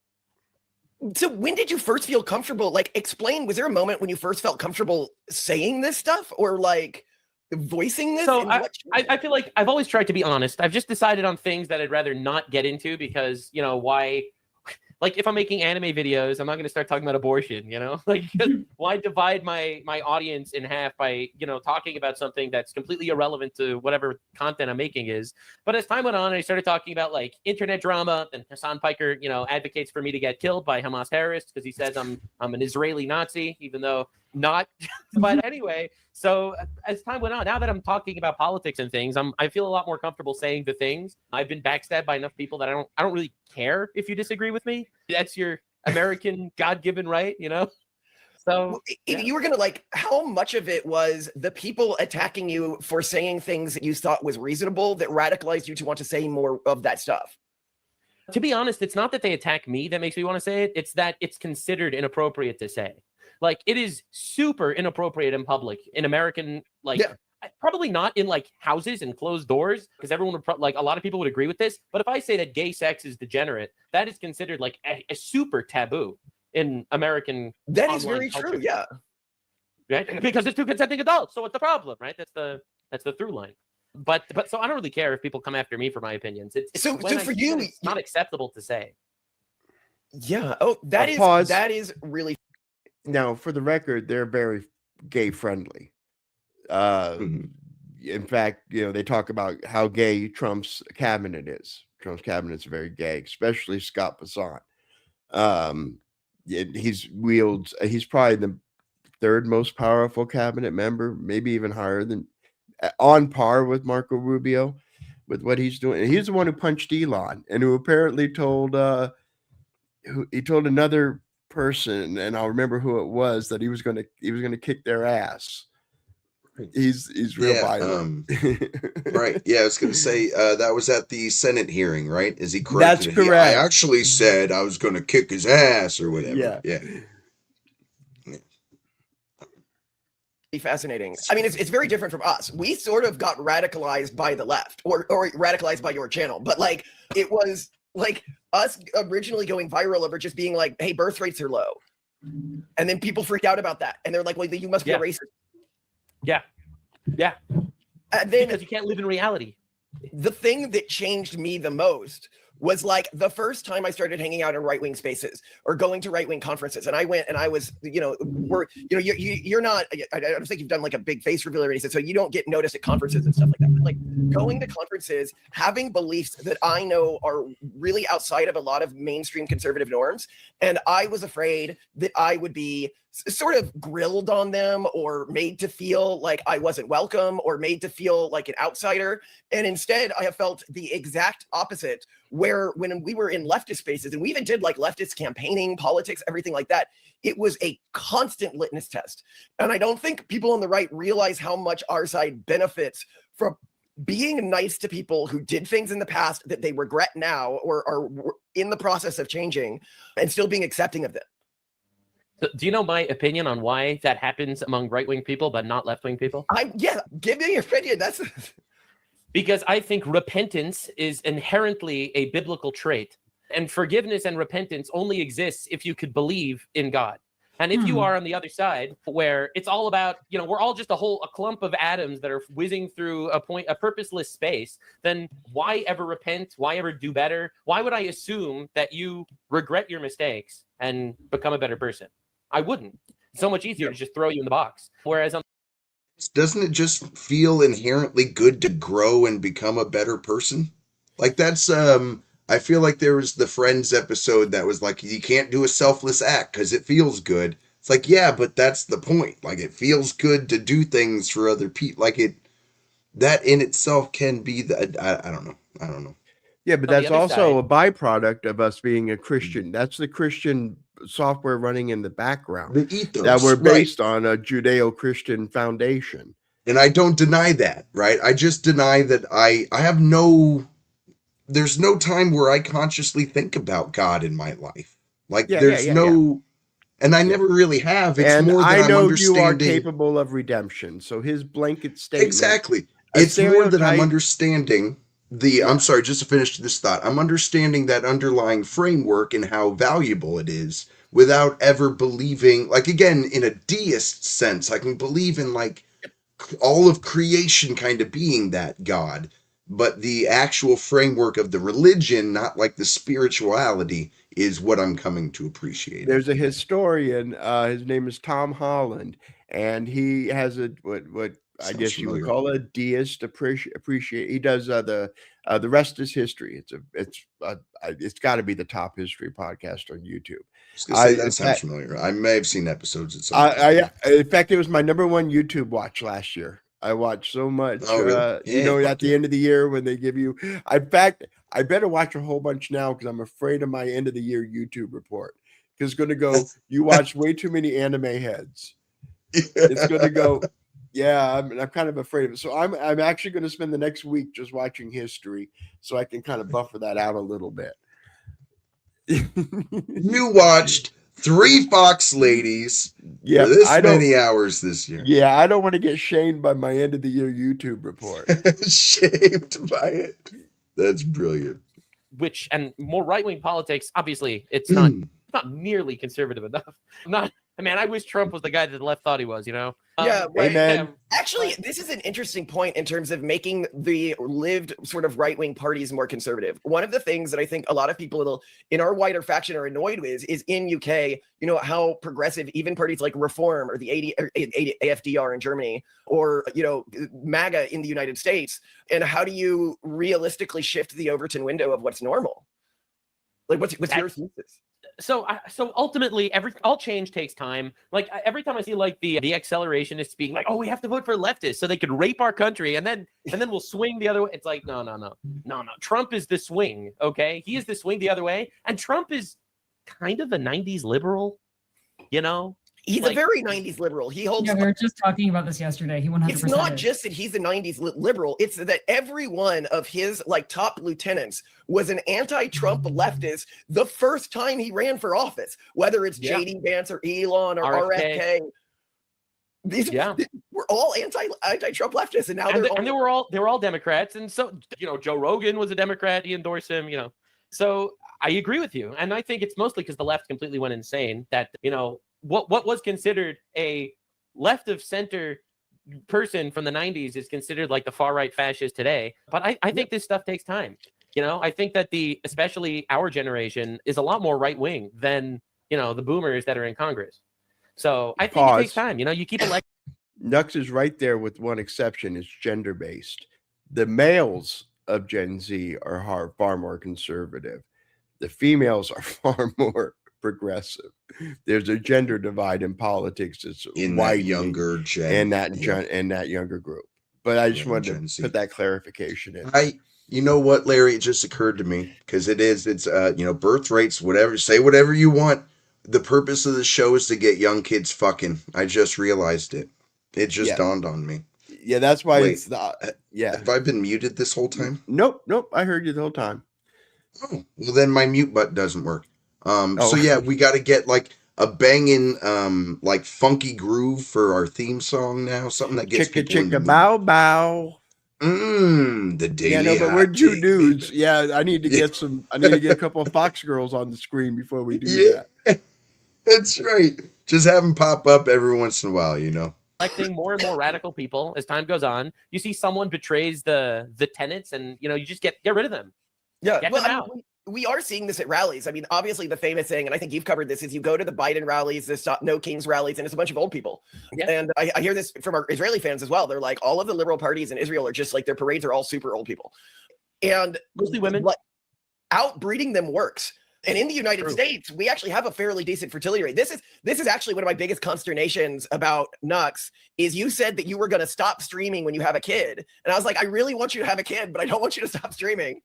So when did you first feel comfortable? Like, explain. Was there a moment when you first felt comfortable saying this stuff, or like voicing this? So I feel like I've always tried to be honest. I've just decided on things that I'd rather not get into because, you know, why? Like, if I'm making anime videos, I'm not going to start talking about abortion, you know? Like, why divide my audience in half by, you know, talking about something that's completely irrelevant to whatever content I'm making is? But as time went on, I started talking about, like, internet drama, and Hassan Piker, you know, advocates for me to get killed by Hamas terrorists because he says I'm an Israeli Nazi, even though not. But anyway, so as time went on, now that I'm talking about politics and things, I feel a lot more comfortable saying the things. I've been backstabbed by enough people that I don't really care if you disagree with me. That's your American God-given right, you know? So you were gonna, like, how much of it was the people attacking you for saying things that you thought was reasonable that radicalized you to want to say more of that stuff? To be honest, it's not that they attack me that makes me want to say it. It's that it's considered inappropriate to say. Like, it is super inappropriate in public in American, like, probably not in like houses and closed doors, because everyone would like a lot of people would agree with this. But if I say that gay sex is degenerate, that is considered like a super taboo in American. That is very true. Yeah. Right. Because it's two consenting adults. So what's the problem? Right. That's the through line. But so I don't really care if people come after me for my opinions. It's so for you, it's not acceptable to say. Yeah. Oh, that is really. Now, for the record, they're very gay friendly. In fact, you know, they talk about how gay Trump's cabinet is. Trump's cabinet's very gay, especially Scott Bessant. He's probably the third most powerful cabinet member, maybe even higher than, on par with Marco Rubio, with what he's doing. And he's the one who punched Elon, and who apparently told another person, and I'll remember who it was, that he was going to kick their ass. He's real violent. Right. Yeah, I was going to say that was at the Senate hearing, right? Is he correct? That's correct. I actually said I was going to kick his ass or whatever. Yeah. Fascinating. I mean, it's very different from us. We sort of got radicalized by the left, or radicalized by your channel, but like, it was like us originally going viral over just being like, hey, birth rates are low, and then people freaked out about that, and they're like, well, you must be a racist. Yeah. And then, because you can't live in reality. The thing that changed me the most was like the first time I started hanging out in right-wing spaces or going to right-wing conferences. And I went and I was, you're not, I don't think you've done like a big face reveal or anything, so you don't get noticed at conferences and stuff like that. But like going to conferences, having beliefs that I know are really outside of a lot of mainstream conservative norms. And I was afraid that I would be sort of grilled on them, or made to feel like I wasn't welcome, or made to feel like an outsider. And instead, I have felt the exact opposite, where when we were in leftist spaces, and we even did like leftist campaigning, politics, everything like that, it was a constant litmus test. And I don't think people on the right realize how much our side benefits from being nice to people who did things in the past that they regret now, or are in the process of changing, and still being accepting of them. So do you know my opinion on why that happens among right-wing people but not left-wing people? Give me your opinion. That's because I think repentance is inherently a biblical trait, and forgiveness and repentance only exists if you could believe in God. And if you are on the other side, where it's all about, we're all just a clump of atoms that are whizzing through a purposeless space, then why ever repent? Why ever do better? Why would I assume that you regret your mistakes and become a better person? I wouldn't. It's so much easier to just throw you in the box. Whereas doesn't it just feel inherently good to grow and become a better person? Like that's I feel like there was the Friends episode that was like, you can't do a selfless act because it feels good. It's like, yeah, but that's the point. Like, it feels good to do things for other people. Like, that in itself can be I don't know. I don't know. Yeah, but On the that's other also side- a byproduct of us being a Christian. That's the Christian software running in the background The ethos, that we're right. based on a Judeo-Christian foundation. And I don't deny that, right? I just deny that I have there's no time where I consciously think about God in my life. Like, Yeah, there's no, and I Yeah. never really have. It's And more that I I'm know you are understanding. capable of redemption. So his blanket statement. Exactly. a It's more that I'm stereotype- understanding I'm sorry, just to finish this thought. I'm understanding that underlying framework and how valuable it is without ever believing, like, again, in a deist sense, I can believe in like all of creation kind of being that God, but the actual framework of the religion, not like the spirituality, is what I'm coming to appreciate. There's a historian, his name is Tom Holland, and he has what I Sounds guess you would familiar. call a deist appreciate. He does the rest is history. It's got to be the top history podcast on YouTube. I was gonna say, that in sounds fact- familiar. I may have seen episodes at some point. in fact, it was my number one YouTube watch last year. I watched so much. Oh, really? Yeah, at the end of the year when they give you. In fact, I better watch a whole bunch now because I'm afraid of my end of the year YouTube report. Because it's going to go, you watched way too many anime heads. It's going to go, yeah, I'm kind of afraid of it. So I'm actually going to spend the next week just watching history so I can kind of buffer that out a little bit. You watched 3 Fox ladies Yeah, for this I don't. many hours this year. Yeah, I don't want to get shamed by my end of the year YouTube report. Shamed by it. That's brilliant. which and more right-wing politics, obviously it's not nearly conservative enough. I wish Trump was the guy that the left thought he was, you know? Yeah, right. Amen. Actually, this is an interesting point in terms of making the lived sort of right-wing parties more conservative. One of the things that I think a lot of people in our wider faction are annoyed with is in UK, you know, how progressive even parties like Reform or the AFD in Germany, or, you know, MAGA in the United States. And how do you realistically shift the Overton window of what's normal? Like, what's your thesis? So ultimately, all change takes time. Like, every time I see like the accelerationists being like, "Oh, we have to vote for leftists so they could rape our country, and then we'll swing the other way." It's like, no. Trump is the swing. Okay, he is the swing the other way, and Trump is kind of a '90s liberal. You know, He's a very 90s liberal. He holds. Yeah, we were just talking about this yesterday. He 100%. It's not just that he's a 90s liberal. It's that every one of his like top lieutenants was an anti-Trump leftist the first time he ran for office, whether it's JD Vance or Elon or RFK. These were all anti-Trump leftists, and now they were all Democrats. And so, you know, Joe Rogan was a Democrat. He endorsed him. You know, so I agree with you, and I think it's mostly because the left completely went insane. That, you know, what was considered a left of center person from the 90s is considered like the far right fascist today. But I think this stuff takes time. You know, I think that especially our generation is a lot more right wing than, you know, the boomers that are in Congress. So I think it takes time. You know, you keep electing. Nux is right there with one exception. It's gender based. The males of Gen Z are far more conservative. The females are far more progressive. There's a gender divide in politics that's in that younger gen, in that younger group. But I just wanted to put that clarification in. You know what, Larry? It just occurred to me because it's you know, birth rates, whatever. Say whatever you want. The purpose of the show is to get young kids fucking. I just realized it. It just dawned on me. Yeah, that's why. Wait, have I been muted this whole time? Nope. I heard you the whole time. Oh, well then my mute button doesn't work. So yeah, we got to get like a banging, like funky groove for our theme song now. Something that gets people in the mood. Bow bow. The daily. Yeah, no, but we're two dudes. Yeah, I need to get a couple of Fox girls on the screen before we do that. That's right. Just have them pop up every once in a while, you know. Electing more and more radical people as time goes on. You see someone betrays the tenets, and, you know, you just get rid of them. Yeah, get them out. We are seeing this at rallies. I mean, obviously the famous thing, and I think you've covered this, is you go to the Biden rallies, the Stop No Kings rallies, and it's a bunch of old people. Yeah. And I hear this from our Israeli fans as well. They're like, all of the liberal parties in Israel are just like, their parades are all super old people. And mostly women. outbreeding them works. And in the United States, we actually have a fairly decent fertility rate. This is actually one of my biggest consternations about Nux is you said that you were going to stop streaming when you have a kid. And I was like, I really want you to have a kid, but I don't want you to stop streaming.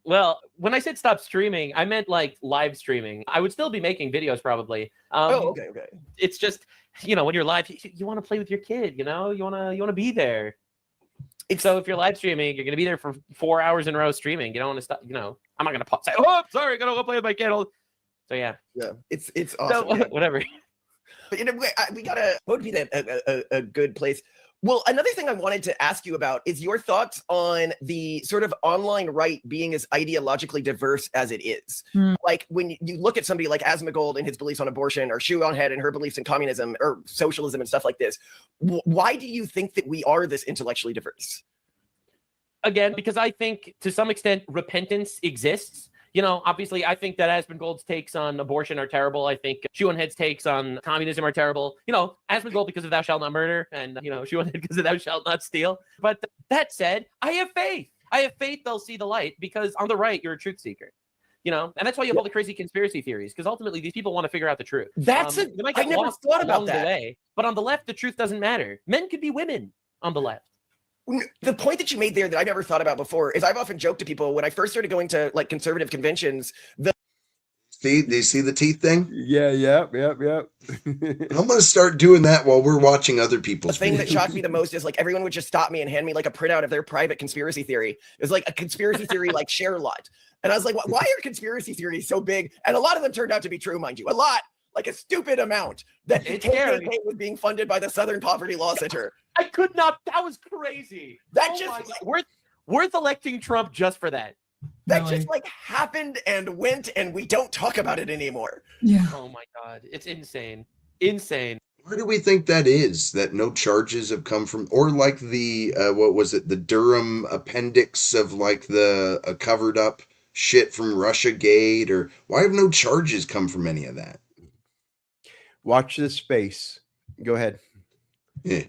Well, when I said stop streaming, I meant like live streaming. I would still be making videos probably. Okay. It's just, when you're live, you want to play with your kid, you want to be there. So if you're live streaming, you're going to be there for 4 hours in a row streaming. You don't want to stop, I'm not going to say, oh, sorry, I got to go play with my kid. So yeah. It's awesome. So, whatever. But we gotta, what would be a good place? Well, another thing I wanted to ask you about is your thoughts on the sort of online right being as ideologically diverse as it is. Like when you look at somebody like Asmongold and his beliefs on abortion, or Shu Head and her beliefs in communism or socialism and stuff like this, why do you think that we are this intellectually diverse? Again, because I think to some extent repentance exists. Obviously, I think that Asmongold's takes on abortion are terrible. I think Shuanhead's takes on communism are terrible. Asmongold because of thou shalt not murder, and Shuanhead because of thou shalt not steal. But that said, I have faith. I have faith they'll see the light, because on the right, you're a truth seeker. And that's why you have all the crazy conspiracy theories, because ultimately these people want to figure out the truth. I never thought about that. Way, but on the left, the truth doesn't matter. Men could be women on the left. The point that you made there that I never thought about before is I've often joked to people when I first started going to like conservative conventions. Do you see the teeth thing? Yeah. Yep. I'm going to start doing that while we're watching other people's The thing that videos. shocked me the most is like everyone would just stop me and hand me like a printout of their private conspiracy theory. It was like a conspiracy theory like share lot. And I was like, why are conspiracy theories so big? And a lot of them turned out to be true, mind you. A lot. Like a stupid amount that the KKK was being funded by the Southern Poverty Law Center. I could not. That was crazy. That worth electing Trump just for that. That just like happened and went, and we don't talk about it anymore. Yeah. Oh my God, it's insane. Insane. Why do we think that is? That no charges have come from, or like the what was it? The Durham appendix of like the covered up shit from Russiagate, or why have no charges come from any of that? Watch this space. Go ahead. Yeah.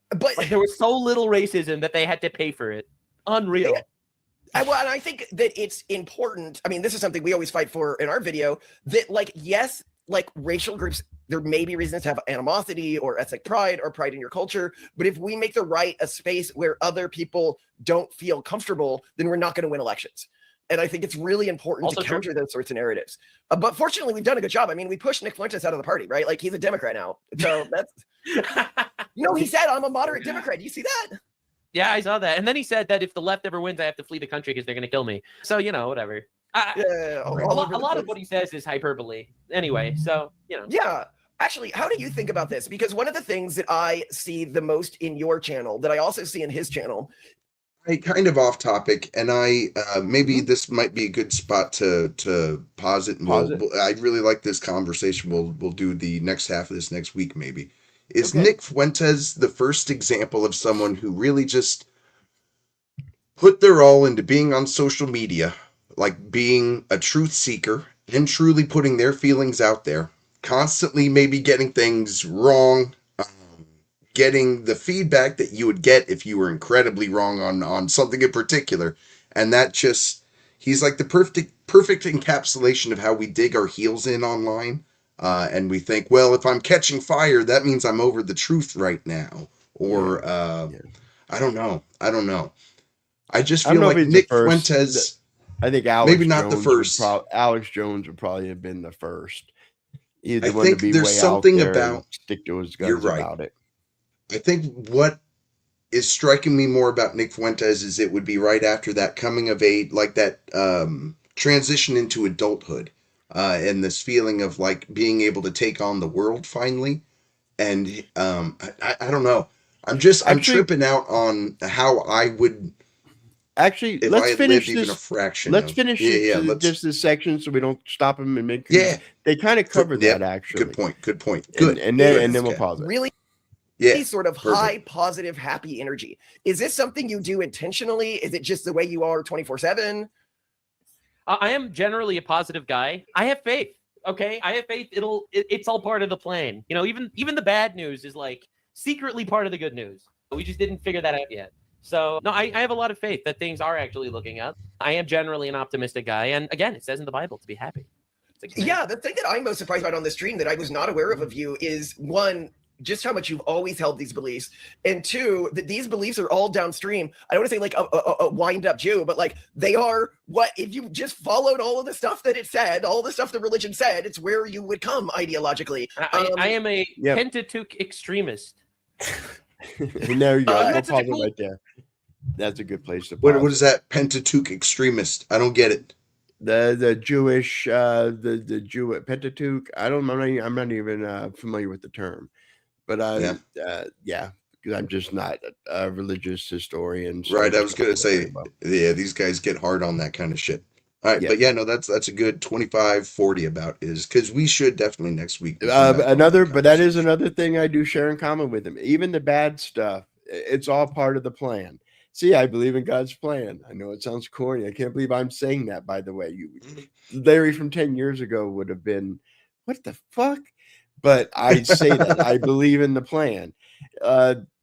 But there was so little racism that they had to pay for it. Unreal. Yeah. And I think that it's important. I mean, this is something we always fight for in our video, that like, yes, like racial groups, there may be reasons to have animosity or ethnic pride or pride in your culture. But if we make the right a space where other people don't feel comfortable, then we're not going to win elections. And I think it's really important to counter those sorts of narratives. But fortunately, we've done a good job. I mean, we pushed Nick Fuentes out of the party, right? Like, he's a Democrat now. So that's, he said, I'm a moderate Democrat. You see that? Yeah, I saw that. And then he said that if the left ever wins, I have to flee the country because they're going to kill me. So, whatever. A lot of what he says is hyperbole. Anyway, so, Yeah. Actually, how do you think about this? Because one of the things that I see the most in your channel, that I also see in his channel, kind of off topic, and I maybe this might be a good spot to pause it. And I really like this conversation. We'll do the next half of this next week. Maybe is Nick Fuentes the first example of someone who really just put their all into being on social media, like being a truth seeker and truly putting their feelings out there, constantly maybe getting things wrong. Getting the feedback that you would get if you were incredibly wrong on something in particular. And that just, he's like the perfect encapsulation of how we dig our heels in online. And we think, well, if I'm catching fire, that means I'm over the truth right now. Or, I don't know. I just feel like Nick Fuentes, I think Alex maybe not Jones the first. Alex Jones would probably have been the first. I think there's something about, stick to his guns you're right. about it. I think what is striking me more about Nick Fuentes is it would be right after that coming of age, like that transition into adulthood, and this feeling of like being able to take on the world finally. And I don't know. I'm tripping out on how I would. Actually, let's finish this. Even a fraction. Let's finish just this section so we don't stop him and make. Yeah, they kind of covered that actually. Good point. Good. And then we'll pause it. Really. Yeah, sort of high, positive, happy energy. Is this something you do intentionally? Is it just the way you are 24/7? I am generally a positive guy. I have faith. Okay, I have faith. It's all part of the plan. Even the bad news is like secretly part of the good news. We just didn't figure that out yet. So no, I have a lot of faith that things are actually looking up. I am generally an optimistic guy, and again, it says in the Bible to be happy. Yeah, the thing that I'm most surprised about on this stream that I was not aware of you is one, just how much you've always held these beliefs, and two, that these beliefs are all downstream. I don't want to say like a wind-up Jew, but like they are what if you just followed all of the stuff that it said, all the stuff the religion said, it's where you would come ideologically. I am a Pentateuch extremist. There you go. We'll That's pause such a it cool- right there. That's a good place to pause. What is that Pentateuch extremist? I don't get it. The Jewish the Jew Pentateuch. I'm not even familiar with the term, but yeah, because I'm just not a religious historian. So Right, I was just gonna don't know very say, well. yeah, these guys get hard on that kind of shit. All right, Yeah. but yeah, no, that's a good 25-40 about is because we should definitely next week. we come back on But that is conversation. another thing I do share in common with him. Even the bad stuff, it's all part of the plan. See, I believe in God's plan. I know it sounds corny. I can't believe I'm saying that, by the way. Larry from 10 years ago would have been, what the fuck? But I say that. I believe in the plan.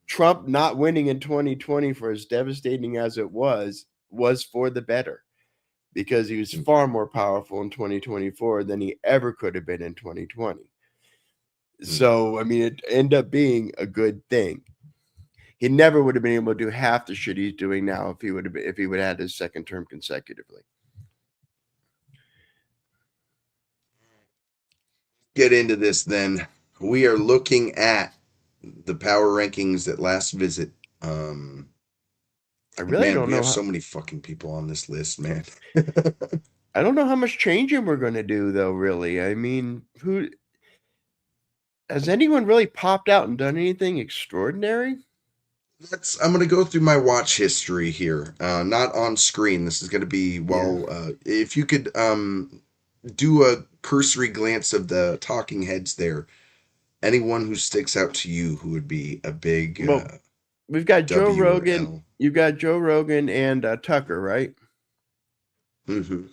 Trump not winning in 2020, for as devastating as it was for the better, because he was far more powerful in 2024 than he ever could have been in 2020. So, I mean, it ended up being a good thing. He never would have been able to do half the shit he's doing now if he would have had his second term consecutively. Get into this then. We are looking at the power rankings at last visit. I really don't we know have how, so many fucking people on this list, man. I don't know how much changing we're going to do, though. Really, I mean, who has anyone really popped out and done anything extraordinary? I'm going to go through my watch history here. Not on screen. This is going to be if you could do a cursory glance of the talking heads there. Anyone who sticks out to you who would be a big Well, we've got Joe W or Rogan. L. You've got Joe Rogan and Tucker, right? Mm-hmm.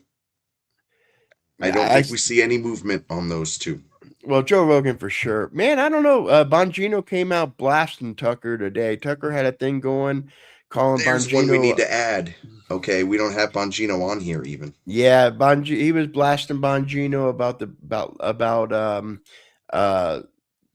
I don't think we see any movement on those two. Well, Joe Rogan for sure. Man, I don't know. Bongino came out blasting Tucker today. Tucker had a thing going, calling There's Bongino. one we need to add. Okay, we don't have Bongino on here even. Yeah, he was blasting Bongino about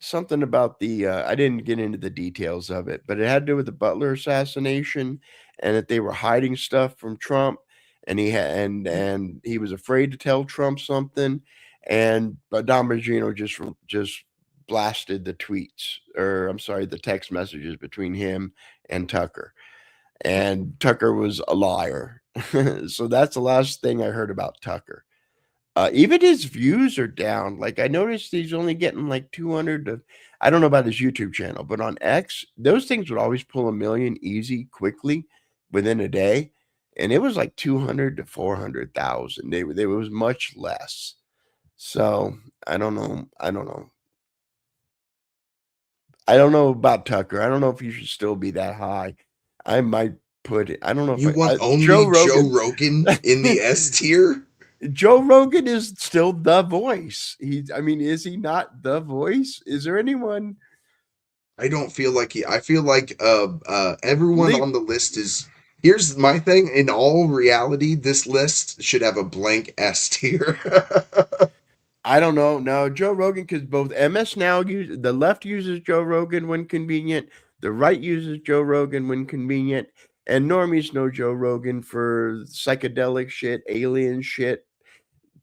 something about the I didn't get into the details of it, but it had to do with the Butler assassination and that they were hiding stuff from Trump, and and he was afraid to tell Trump something, and Don Bongino just blasted the tweets, or I'm sorry, the text messages between him and Tucker. And Tucker was a liar. So that's the last thing I heard about Tucker. Even his views are down. Like, I noticed he's only getting like 200 to, I don't know about his YouTube channel, but on X, those things would always pull 1 million easy, quickly, within a day. And it was like 200 to 400,000. It was much less. So I don't know. I don't know about Tucker. I don't know if you should still be that high. I might put it. I don't know if You want only Joe Rogan in the S tier? Joe Rogan is still the voice. I mean, is he not the voice? Is there anyone? I don't feel like I feel like everyone on the list is. Here's my thing. In all reality, this list should have a blank S tier. I don't know. No, Joe Rogan, because both MS Now the left uses Joe Rogan when convenient, the right uses Joe Rogan when convenient, and normies know Joe Rogan for psychedelic shit, alien shit,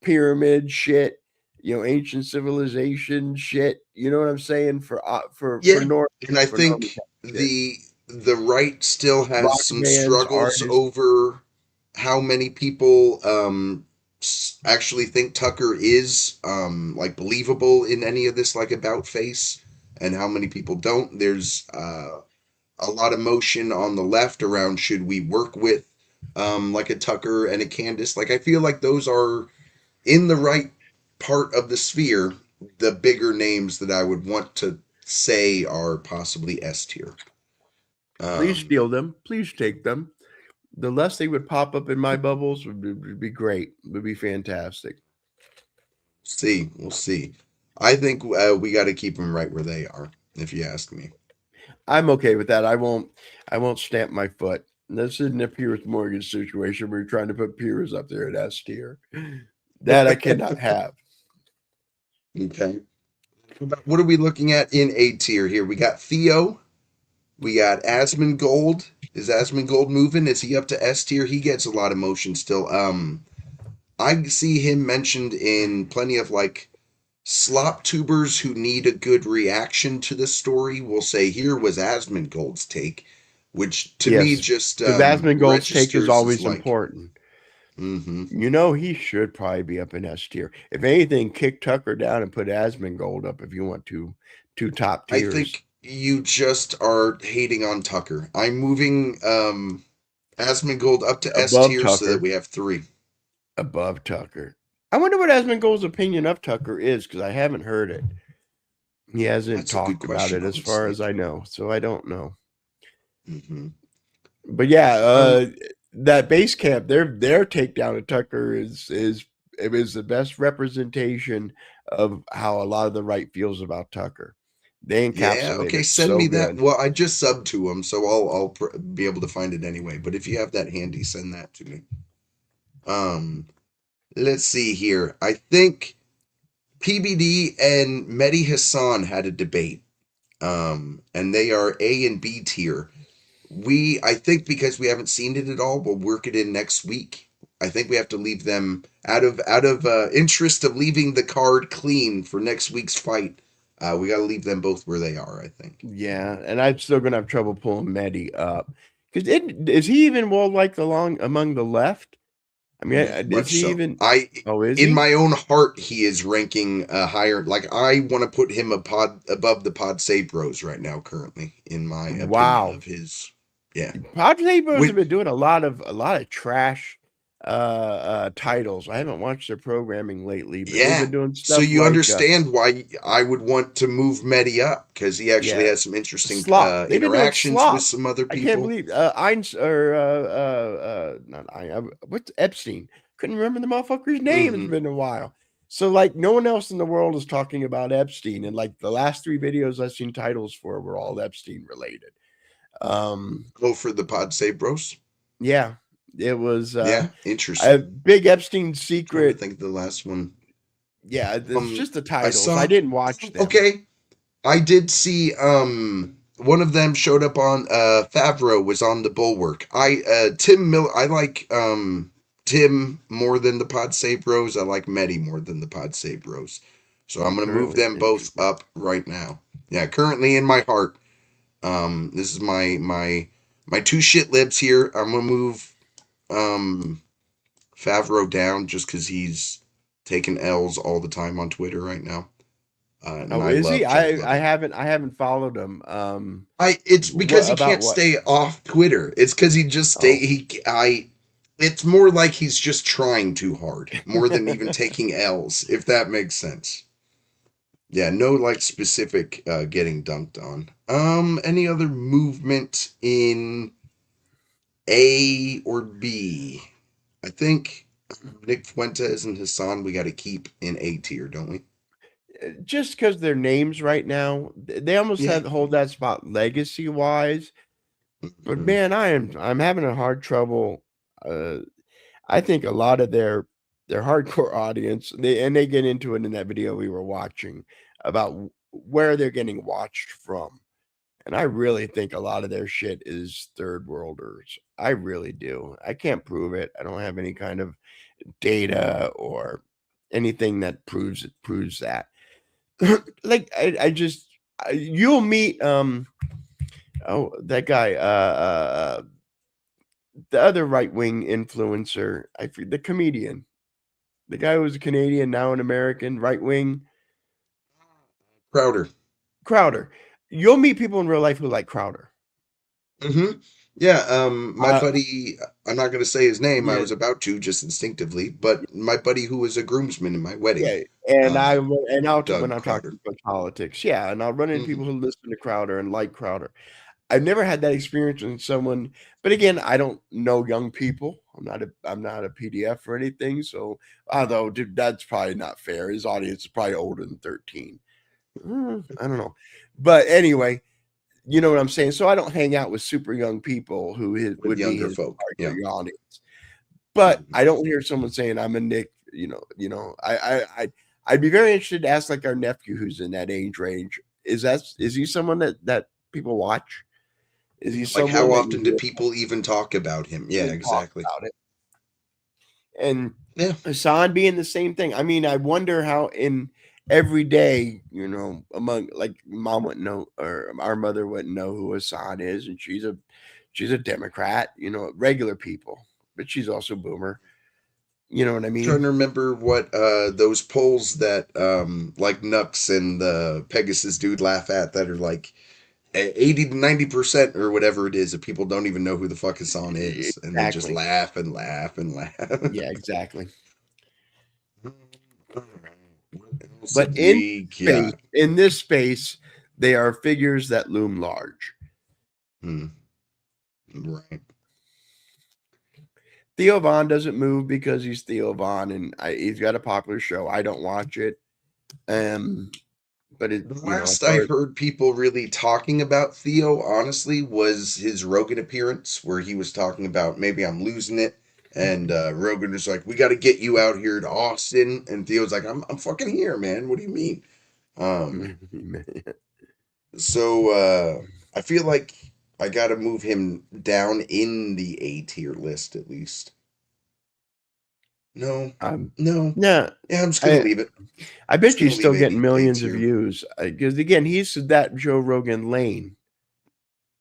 pyramid shit, ancient civilization shit. You know what I'm saying? For normies, and I think the right still has rock some bands, struggles artists. over how many people actually think Tucker is like believable in any of this, like about face, and how many people don't. There's a lot of motion on the left around should we work with like a Tucker and a Candace. Like I feel like those are in the right part of the sphere, the bigger names that I would want to say are possibly S tier. Please steal them. Please take them. The less they would pop up in my bubbles would be great. Would be fantastic. We'll see. I think we got to keep them right where they are, if you ask me. I'm okay with that. I won't stamp my foot. This isn't a Pierce Morgan situation where you're trying to put Pierce up there at S tier. That I cannot have. Okay. What are we looking at in A tier here? We got Theo. We got Asmongold. Is Asmongold moving? Is he up to S tier? He gets a lot of motion still. I see him mentioned in plenty of like slop tubers who need a good reaction to the story. Will say here was Asmongold's take, which to me Yes, just because Asmongold's take is registers as always like, important. mm-hmm. You know, he should probably be up in S tier. If anything, kick Tucker down and put Asmongold up if you want two top I tiers. think you just are hating on Tucker. I'm moving Asmongold up to S Above tier so that Tucker. we have 3. Above Tucker. I wonder what Asmongold's opinion of Tucker is because I haven't heard it. He hasn't That's a good talked about question, it as far honestly. as I know, so I don't know. Mm-hmm. But yeah, that base camp, their takedown of Tucker is it was the best representation of how a lot of the right feels about Tucker. They Yeah, encapsulate okay, it send so me that. good. Well, I just subbed to him, so I'll be able to find it anyway. But if you have that handy, send that to me. Let's see here. I think PBD and Mehdi Hassan had a debate. And they are A and B tier. I think because we haven't seen it at all, we'll work it in next week. I think we have to leave them out of interest of leaving the card clean for next week's fight. We got to leave them both where they are, I think. Yeah, and I'm still gonna have trouble pulling Mehdi up because is he even well liked among the left? I mean, Very is much he so. even? Oh, is In he? my own heart, he is ranking higher. Like I want to put him above the Pod Sabros right now, currently, in my opinion Wow. of his. Yeah. Padre Bros have With been doing a lot of trash titles. I haven't watched their programming lately, but they've Yeah. been doing So stuff you like understand why I would want to move Mehdi up because he actually yeah, has some interesting slop. They've been doing interactions with slop. some other I can't people. believe not what's Epstein? Couldn't remember the motherfucker's name. It's Mm-hmm. been a while. So like no one else in the world is talking about Epstein, and like the last 3 videos I've seen titles for were all Epstein related. Go for the Pod Sabros. Yeah, it was Yeah, a interesting. big Epstein Trying to secret. think of the last one. Yeah, it's just the I titles. I saw. didn't watch them. Okay, I did see. One of them showed up on. Favreau was on the Bulwark. Tim Miller. I like Tim more than the Pod Sabros. I like Mehdi more than the Pod Sabros. So I'm gonna move Currently, them both interesting. up right now. Yeah, currently in my heart. This is my 2 shit libs here. I'm gonna move Favreau down just because he's taking L's all the time on Twitter right now. And Oh, I is he? love Jack Levin. I haven't followed him. It's because What he about can't what? stay off Twitter. It's because he just Oh, it's more like he's just trying too hard, more than even taking L's, if that makes sense. Yeah, no like specific getting dunked on. Any other movement in A or B? I think Nick Fuentes and Hassan we got to keep in A tier, don't we? just because their names right now, they almost Yeah. hold that spot legacy wise. But Mhm. man, I'm having a hard trouble. I think a lot of their hardcore audience, they get into it in that video we were watching about where they're getting watched from. And I really think a lot of their shit is third worlders. I really do. I can't prove it. I don't have any kind of data or anything that proves that. Like I just you'll meet that guy the other right wing influencer, the comedian, the guy who was a Canadian now an American, right wing, Crowder. Crowder. You'll meet people in real life who like Crowder. Mm-hmm. Yeah, my Uh, buddy, I'm not going to say his name. I yeah, was about to just instinctively, but my buddy who was a groomsman in my wedding, yeah, and uh, when Doug I'm talking Crowder. about politics, yeah, and I'll run into people Hmm. who listen to Crowder and like Crowder. I've never had that experience with someone, but again, I don't know young people. I'm not a PDF or anything. So, although dude, that's probably not fair. His audience is probably older than 13. I don't know, but anyway, you know what I'm saying? So I don't hang out with super young people who With would be younger his folk. Yeah. target audience. But I don't hear someone saying I'm a Nick. I'd be very interested to ask like our nephew who's in that age range. Is he someone that people watch? Is he Like, someone how that often do people even talk about him? Yeah, even talk exactly. about it? And Yeah. Hassan being the same thing. I mean, I wonder how in every day, among like mom wouldn't know or our mother wouldn't know who Hassan is, and she's a Democrat, regular people, but she's also boomer. You know what I I'm trying mean? to remember what those polls that like Nux and the Pegasus dude laugh at that are like 80 to 90% or whatever it is, that people don't even know who the fuck Hassan is, and they just Exactly. laugh and laugh and laugh. Yeah, exactly. What else But have we got? in this space, they are figures that loom large. Right. Theo Von doesn't move because he's Theo Von, and he's got a popular show. I don't watch it, but The last I heard people really talking about Theo, honestly, was his Rogan appearance, where he was talking about maybe I'm losing it, and Rogan was like, "We got to get you out here to Austin," and Theo's like, "I'm fucking here, man. What do you mean?" So I feel like I got to move him down in the A tier list at least. No, no, yeah, yeah, I'm just gonna leave it. I bet gonna he's still leave it getting millions A of tier. views because again, he's that Joe Rogan lane.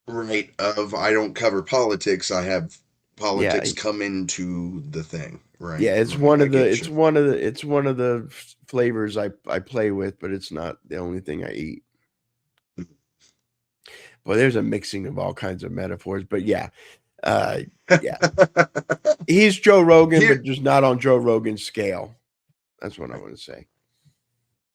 Right, of I don't cover politics, I have politics Yeah. come into the thing. Right. Yeah, it's right, one I of the get it's you. one of the it's one of the flavors I play with, but it's not the only thing I eat. Well, there's a mixing of all kinds of metaphors, but yeah. He's Joe Rogan, Here, but just not on Joe Rogan's scale. That's what I want to say.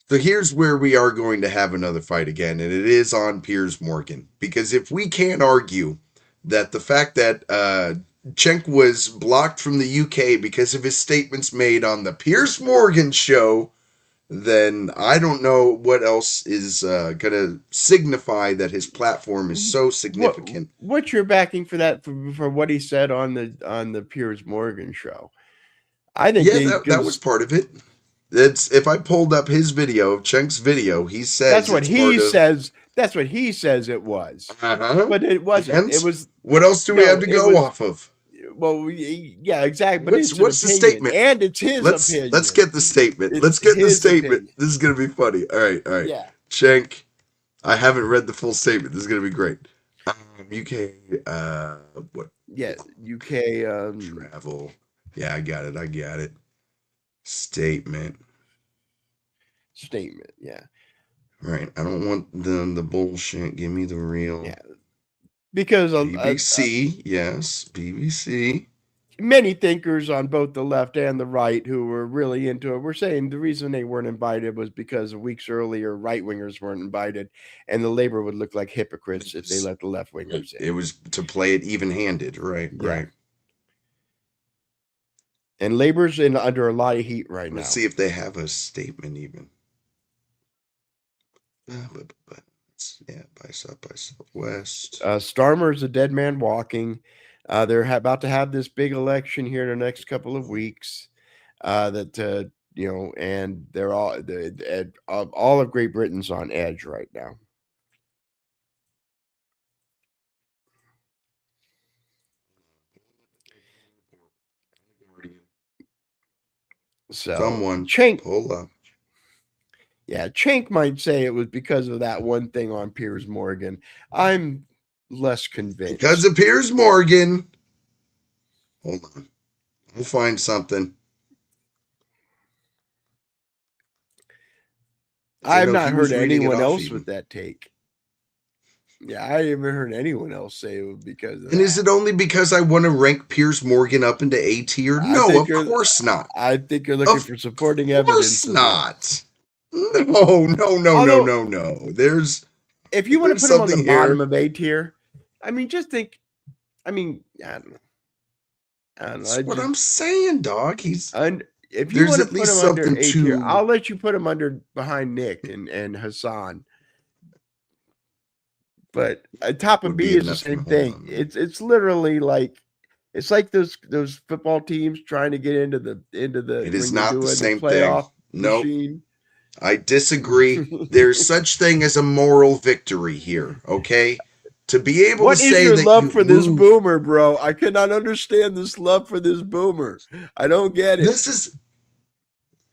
so here's where we are going to have another fight again, and it is on Piers Morgan. Because if we can't argue that the fact that Cenk was blocked from the UK because of his statements made on the Piers Morgan show, then I don't know what else is going to signify that his platform is so significant. What's your backing for that for what he said on the Piers Morgan show? I think that was part of it. It's if I pulled up his video, Cenk's video, he says that's what it's he part of, says. That's what he says it was, but it wasn't. And It was. what else do we have to go off of? Well, yeah, exactly. But What's the statement? And it's his opinion. Let's get the statement. Let's get the statement. Opinion. This is gonna be funny. All right. Yeah. Cenk, I haven't read the full statement. This is gonna be great. UK, what? Yeah, UK travel. Yeah, I got it. Statement. Yeah. Right. I don't want the bullshit. Give me the real. Yeah. Because BBC, yes, BBC. Many thinkers on both the left and the right who were really into it were saying the reason they weren't invited was because weeks earlier right-wingers weren't invited, and the Labor would look like hypocrites if they let the left-wingers in. It was to play it even-handed, right? Yeah. Right. And Labor's under a lot of heat right now. Let's see if they have a statement even. But yeah, by Southwest. Starmer's a dead man walking. They're about to have this big election here in the next couple of weeks. And they're all of Great Britain's on edge right now. So someone pull up. Yeah, Cenk might say it was because of that one thing on Piers Morgan. I'm less convinced. Because of Piers Morgan. Hold on. We'll find something. I've not heard anyone else with that take. Yeah, I haven't heard anyone else say it was because of that. And is it only because I want to rank Piers Morgan up into A tier? No, of course not. I think you're looking for supporting evidence. Of course not. No. There's if you want to put him on the bottom of A tier, I mean, just think. I mean, I don't know. That's what I'm saying, dog. If you want to put him under A tier, I'll let you put him behind Nick and Hassan. But top of Would B be is the enough to same hold thing. on. It's literally like it's like those football teams trying to get into the It is when you're not the doing the same thing. playoff Nope. machine. I disagree. There's such thing as a moral victory here, okay? To be able to What is say your that love you for this move, boomer, bro? I cannot understand this love for this boomer. I don't get it. this is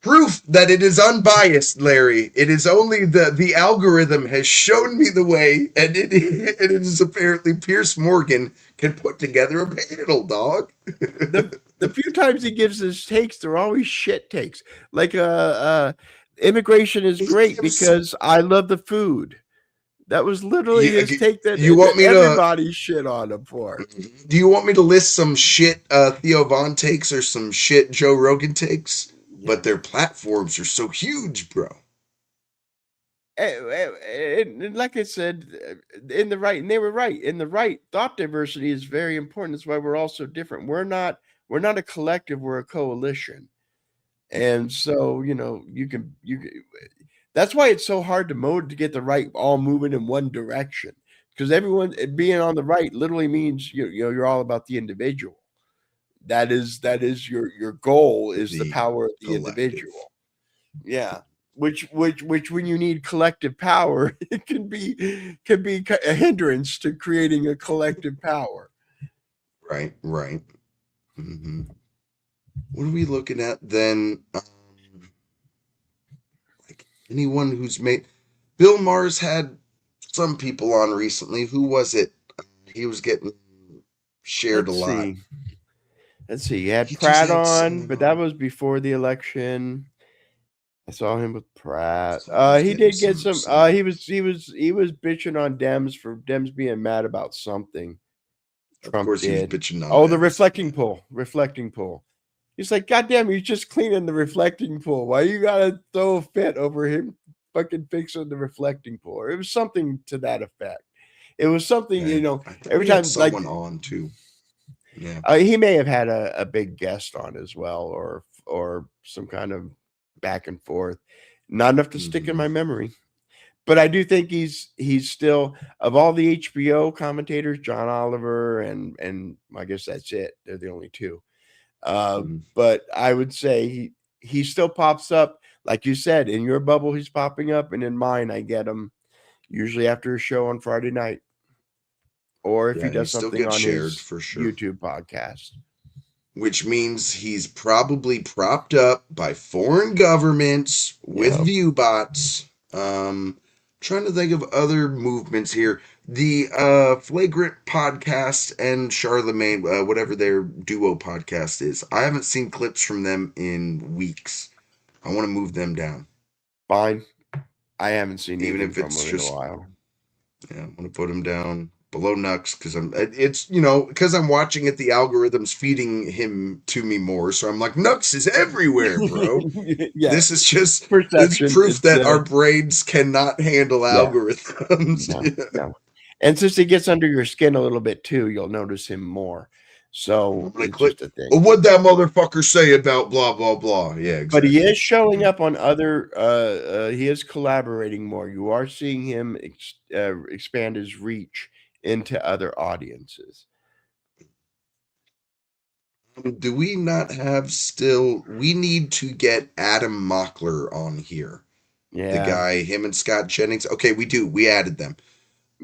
proof that it is unbiased, Larry. It is only the algorithm has shown me the way, and it is apparently Pierce Morgan can put together a panel, dog. The few times he gives his takes, they're always shit takes. Like immigration is He great gives because I love the food. That was literally you, his take that, you want that me to everybody shit on him for. do you want me to list some shit Theo Von takes or some shit Joe Rogan takes? But Yeah. their platforms are so huge, bro. And like I said, in the right, and they were right. In the right, thought diversity is very important. That's why we're all so different. We're not a collective. We're a coalition. And so you can. That's why it's so hard to get the right all moving in one direction because everyone being on the right literally means you're all about the individual. That is your goal is the The power of the collective. individual. Yeah. Which when you need collective power, it can be a hindrance to creating a collective power. Right, right. hmm What are we looking at then? Like anyone who's made Bill Maher's had some people on recently. Who was it? He was getting shared a Let's lot. see. Let's see. You had He just Pratt had on, someone but that on. was before the election. I saw him with Pratt. Someone's He getting did get some some. some. He was bitching on Dems for Dems being mad about something. Of Trump course, he was did. bitching on Oh, the Dems. reflecting pool. Reflecting pool. He's like, God damn, he's just cleaning the reflecting pool. Why you gotta throw a fit over him fucking fixing the reflecting pool? It was something to that effect. It was something, Okay, I thought every we had time like someone on too. Yeah. he may have had a big guest on as well, or some kind of back and forth. Not enough to stick in hmm my memory. But I do think he's still of all the HBO commentators, John Oliver and I guess that's it. They're the only two. hmm But I would say he still pops up, like you said, in your bubble. He's popping up, and in mine, I get him usually after a show on Friday night, or if he Yeah, he does still something gets on shared his for sure. YouTube podcast. Which means he's probably propped up by foreign governments with Yeah, view bots. Trying to think of other movements here. The Flagrant podcast and Charlemagne, whatever their duo podcast is. I haven't seen clips from them in weeks. I want to move them down, fine. I haven't seen even anything if from it's him in a just while. yeah, I want to put him down below Nux because it's because I'm watching it, the algorithm's feeding him to me more, so I'm like Nux is everywhere, bro. Yeah, This is just this perception. proof It's that our brains cannot handle yeah, algorithms. no, Yeah. no. And since he gets under your skin a little bit too, you'll notice him more. I'm So gonna it's click. just a thing. Well, what'd that motherfucker say about blah blah blah? Yeah, But he exactly. is showing up on other. He is collaborating more. You are seeing him expand his reach into other audiences. Do we not have still? We need to get Adam Mockler on here. The Yeah. guy, him and Scott Jennings. Okay, we do. We added them.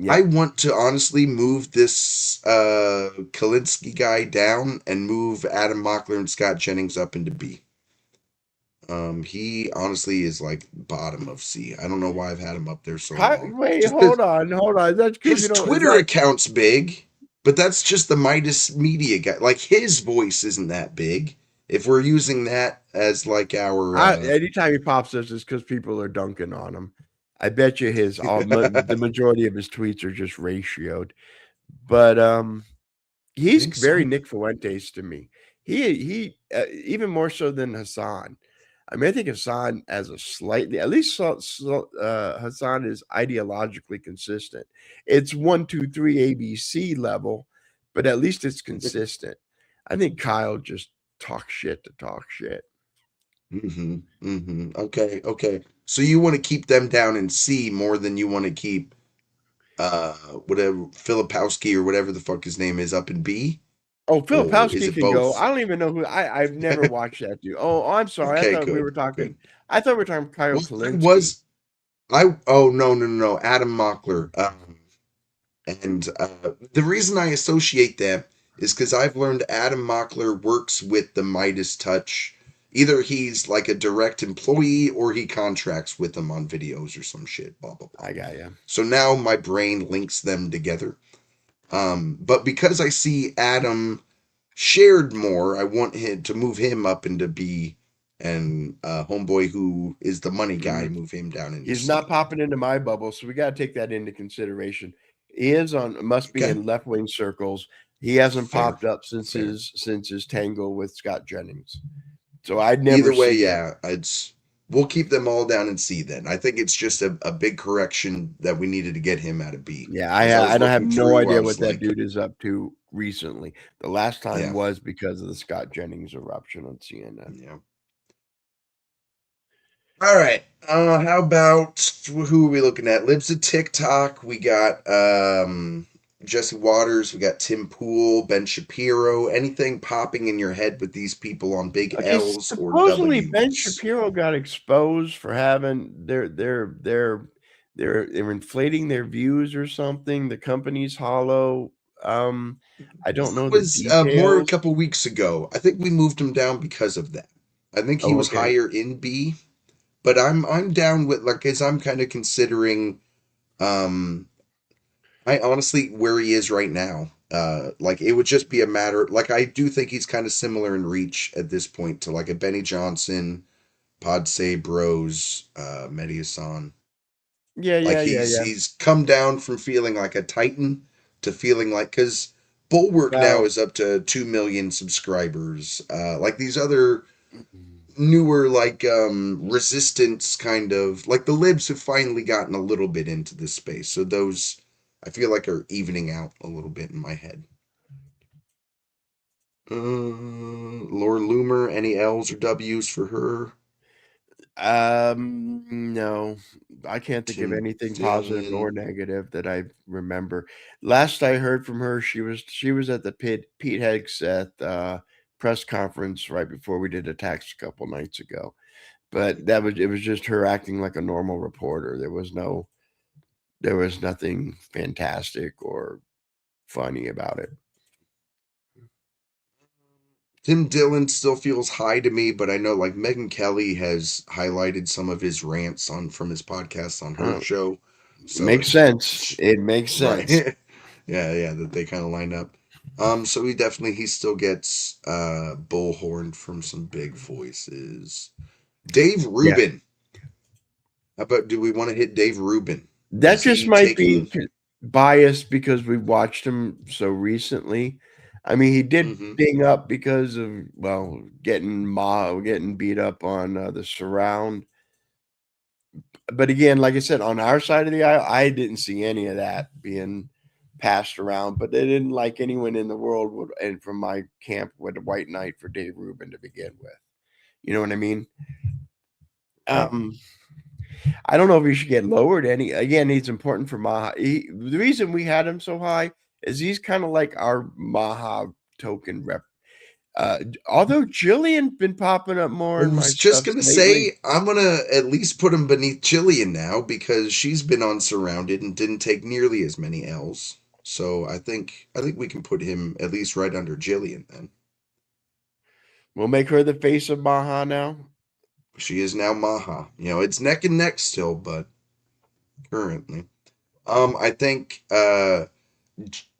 I Yep. want to honestly move this Kalinsky guy down and move Adam Mockler and Scott Jennings up into B. He honestly is like bottom of C. I don't know why I've had him up there so long. Wait, Just because hold on. That's because his Twitter account's big, but that's just the Midas Media guy. Like his voice isn't that big. If we're using that as like our anytime he pops up, it's because people are dunking on him. I bet you the majority of his tweets are just ratioed. But he's think very so. Nick Fuentes to me. He even more so than Hassan. I mean, I think Hassan has a slightly, at least Hassan is ideologically consistent. It's 1, 2, 3 ABC level, but at least it's consistent. I think Kyle just talks shit to talk shit. Okay. So you want to keep them down in C more than you want to keep whatever Filipowski or whatever the fuck his name is up in B, Oh, or is Filipowski it can go. both? I don't even know who. I've never watched that dude. Oh, I'm sorry. I Okay, thought we good, were talking. good. I thought we were talking Kyle Well, I Kalinske. was I oh no, Adam Mockler. And the reason I associate them is because I've learned Adam Mockler works with the Midas Touch. Either he's like a direct employee or he contracts with them on videos or some shit. Blah blah blah. I got you. So now my brain links them together. But because I see Adam shared more, I want him to move him up into B, and homeboy who is the money guy, Mm. move him down into He's not C. popping into my bubble, so we got to take that into consideration. He is on. Must be Okay, in left wing circles. He hasn't fair, popped up since fair. his tangle with Scott Jennings. So I'd Either never way, see him. yeah, it's we'll keep them all down in C then. I think it's just a big correction that we needed to get him out of B. Yeah, As I I was don't have looking no through, I idea was what that like, dude is up to recently. The last time yeah, was because of the Scott Jennings eruption on CNN. yeah. All right. How about who are we looking at? Libs of TikTok. We got Jesse Waters. We got Tim Pool, Ben Shapiro. Anything popping in your head with these people on big Okay, L's or supposedly Ben W's? Shapiro got exposed for having they're inflating their views or something. The company's hollow. I don't That know the was more a details. couple weeks ago. I think we moved him down because of that. I think he Oh, was okay. higher in B, but I'm down with like as I'm kind of considering um I honestly where he is right now. Like it would just be a matter like I do think he's kind of similar in reach at this point to like a Benny Johnson, Pod Say Bros, Mehdi Hassan. Yeah, Like yeah, yeah, yeah. he's come down from feeling like a titan to feeling like because Bulwark now Well, is up to 2 million subscribers. Like these other newer like resistance kind of like the libs have finally gotten a little bit into this space. So those I feel like are evening out a little bit in my head. Laura Loomer, any L's or W's for her? no, I can't think of Tim anything positive Dillon. nor negative that I remember. Last I heard from her, she was at the Pete Hegseth press conference right before we did attacks a couple nights ago. But it was just her acting like a normal reporter. There was nothing fantastic or funny about it. Tim Dillon still feels high to me, but I know like Megyn Kelly has highlighted some of his rants on from his podcast on her Uh, show. So Makes sense. It makes right. sense. Yeah, that they kind of line up. So he still gets bullhorned from some big voices. Dave Yeah. Rubin. How about do we want to hit Dave Rubin? That Is just he might be taking biased because we watched him so recently. I mean, he did mm-hmm. ding up because of, well, getting beat up on the surround. But again, like I said, on our side of the aisle, I didn't see any of that being passed around. But they didn't like anyone in the world would, and from my camp, would a white knight for Dave Rubin to begin with. You know what I mean? Yeah. I don't know if he should get lowered any. Again, he's important for Maha. The reason we had him so high is he's kind of like our Maha token rep. Although Jillian been popping up more I in my was just stuff gonna lately. say I'm gonna at least put him beneath Jillian now because she's been on Surrounded and didn't take nearly as many L's. So I think we can put him at least right under Jillian then. We'll make her the face of Maha now. She is now Maha. You know, it's neck and neck still, but currently. I think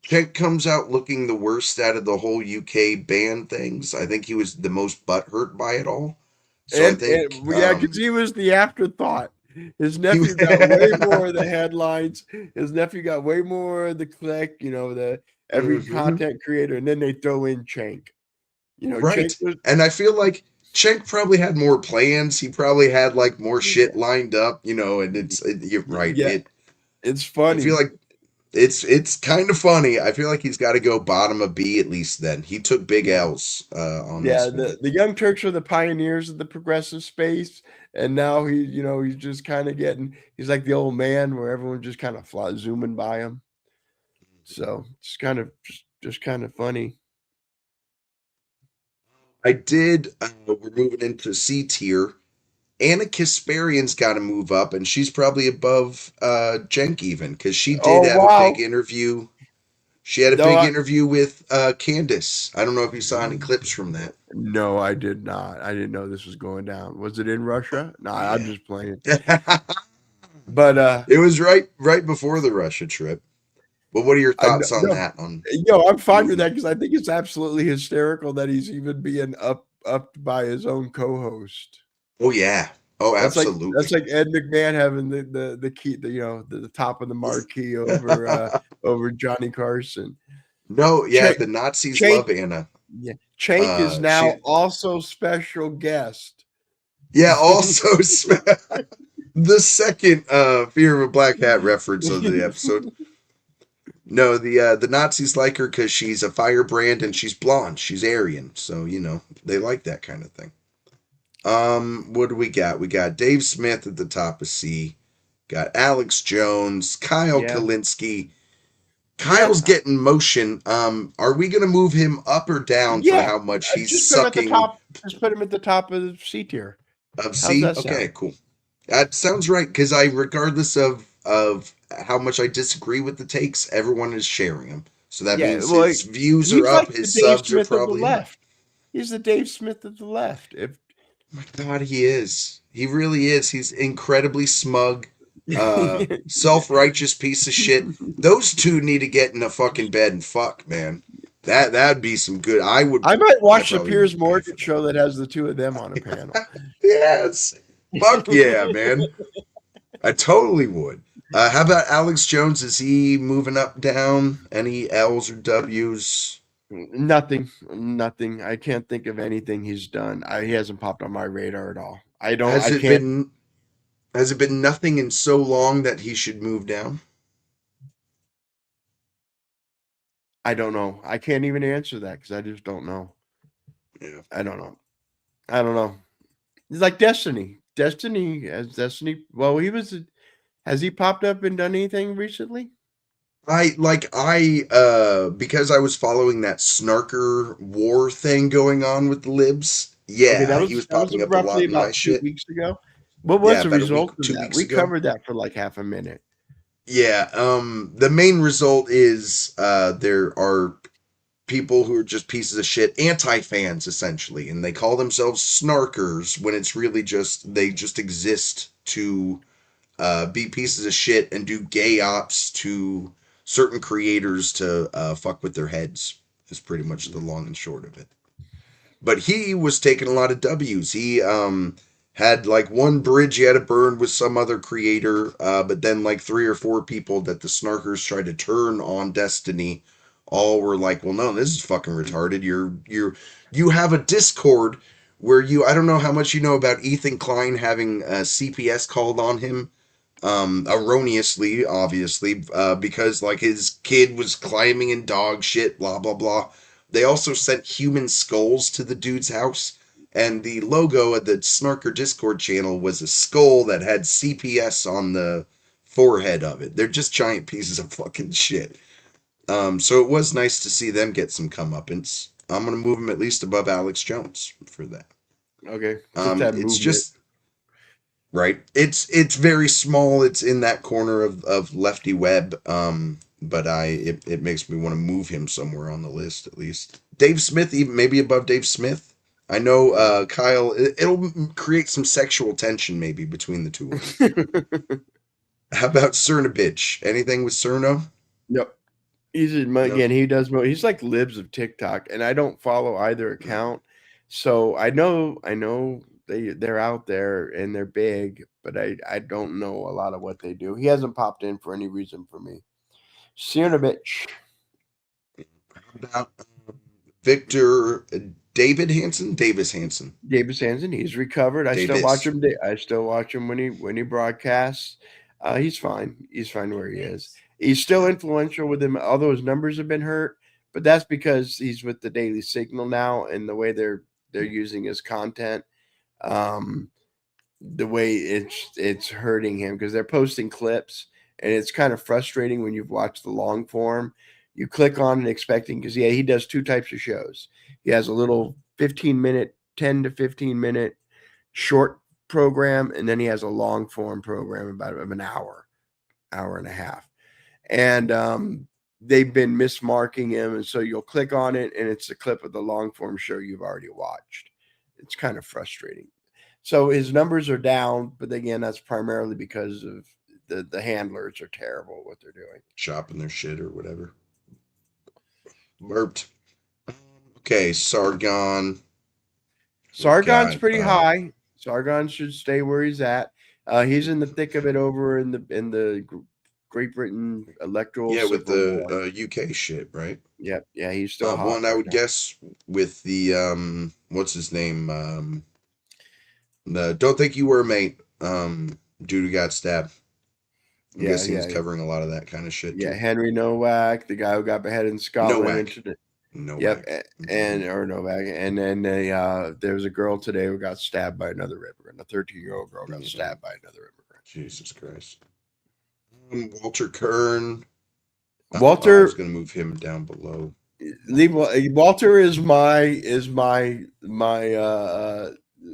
Cenk comes out looking the worst out of the whole UK ban things. I think he was the most butthurt by it all. So I think And yeah, because he was the afterthought. His he nephew got way more of the headlines. His nephew got way more of the click. You know, the every Mhm. content creator, and then they throw in Cenk. You know, Cenk Right. was And I feel like Cenk probably had more plans. He probably had like more shit yeah, lined up, you know, and you're right. yeah. It's I feel funny. like it's kind of funny. I feel like he's got to go bottom of B at least then. He took big Yeah. L's on Yeah, this one. the Young Turks are the pioneers of the progressive space, And now he's just kind of he's like the old man where everyone just kind of zooming by him. So it's kind of just kind of funny. We're moving into C tier. Anna Kasparian's got to move up, and she's probably above Jenk even, because she did Oh have a big wow! interview. She had a No, big interview with Candace. I don't know if you saw any clips from that. no, I did not. I didn't know this was going down. Was it in Russia? No, I'm Yeah. just playing. But It was right before the Russia trip. But what are your I thoughts on no, that? On I'm fine with that movement? because I think it's absolutely hysterical that he's even being upped by his own co-host. Oh yeah. Oh, That's absolutely. like Ed McMahon having the key, the top of the marquee over over Johnny Carson. No, yeah, Chank, the Nazis Chank, love Anna. yeah, Chank is now She, also special guest. yeah, also the second Fear of a Black Hat reference of the episode. No, the Nazis like her because she's a firebrand and she's blonde. She's Aryan, so they like that kind of thing. What do we got? We got Dave Smith at the top of C. Got Alex Jones, Kyle Yeah, Kalinske. yeah, Kyle's getting motion. Are we gonna move him up or down for yeah. how much he's Just put him at the sucking top. Just put him at the top of C tier. of How's C? that Okay, sound? cool. That sounds right. Because regardless of how much I disagree with the takes, everyone is sharing them. So that Yeah, means well, his views are he's up, like the his Dave subs are Smith of the probably up. left. He's the Dave Smith of the left. If My God, he is. He really is. He's incredibly smug, self-righteous piece of shit. Those two need to get in a fucking bed and fuck, man. That'd be some good. I might I watch the probably Piers wouldn't pay Morgan for show that has the two of them on a panel. that. Yes. Fuck yeah, man. I totally would. How about Alex Jones? Is he moving up, down? Any L's or W's? Nothing. I can't think of anything he's done. He hasn't popped on my radar at all. I don't. Has I it can't. been has it been nothing in so long that he should move down? I don't know. I can't even answer that because I just don't know. Yeah. I don't know. I don't know. It's like Destiny. Destiny. Well, Has he popped up and done anything recently? Because I was following that snarker war thing going on with the libs. Okay, Yeah, he was that was popping up a roughly lot in my about 2 shit. weeks ago. What was Yeah, the about a week, result of 2 that? weeks We ago. covered that for like half a minute. Yeah, the main result is there are people who are just pieces of shit, anti-fans essentially, and they call themselves snarkers when it's really just they just exist to be pieces of shit and do gay ops to certain creators to fuck with their heads. Is pretty much the long and short of it. But he was taking a lot of W's. He had like one bridge he had to burn with some other creator, but then like 3 or 4 people that the snarkers tried to turn on Destiny all were like, well, no, this is fucking retarded. You have a Discord where I don't know how much you know about Ethan Klein having CPS called on him, erroneously, obviously, because like his kid was climbing in dog shit, blah blah blah. They also sent human skulls to the dude's house, and the logo of the Snarker Discord channel was a skull that had CPS on the forehead of it. They're just giant pieces of fucking shit. So it was nice to see them get some comeuppance. I'm gonna move him at least above Alex Jones for that. Okay, just that It's movement. just right. It's very small. It's in that corner of lefty web. But it makes me want to move him somewhere on the list at least. Dave Smith, even maybe above Dave Smith. I know Kyle. It'll create some sexual tension maybe between the two of them. How about Cernovich? Anything with Cerno? Yep. No. Again, he does he's like libs of TikTok, and I don't follow either account. So I know they're out there and they're big, but I don't know a lot of what they do. He hasn't popped in for any reason for me. Cernovich. How about Victor David Hansen? Davis Hansen. Davis Hansen, he's recovered. I still watch him. I still watch him when he broadcasts. He's fine. He's fine where he is. He's still influential with him, although his numbers have been hurt. But that's because he's with the Daily Signal now, and the way they're using his content. the way it's hurting him because they're posting clips and it's kind of frustrating when you've watched the long form. You click on and expecting because he does two types of shows. He has a little 15-minute, 10 to 15-minute short program, and then he has a long form program about of an hour and a half. And they've been mismarking him, and so you'll click on it and it's a clip of the long form show you've already watched. It's kind of frustrating. So his numbers are down, but again, that's primarily because of the handlers are terrible at what they're doing. Shopping their shit or whatever. Burped. Okay, Sargon. Sargon's God, pretty high. Sargon should stay where he's at. He's in the thick of it over in the Great Britain electoral. Yeah, with civil war. the UK shit, right? Yep, yeah, he's still hot. One I right would now. guess with the what's his name? The Don't Think You Were, Mate. Dude who got stabbed. I'm guessing he's covering a lot of that kind of shit. Yeah, too. Henry Nowak, the guy who got beheaded in Scotland. Nowak. Yep, and or Novak, and then there was a girl today who got stabbed by another immigrant. A 13-year-old girl got stabbed by another immigrant. Jesus Christ. Walter Kern. Walter, I was going to move him down below. Walter is my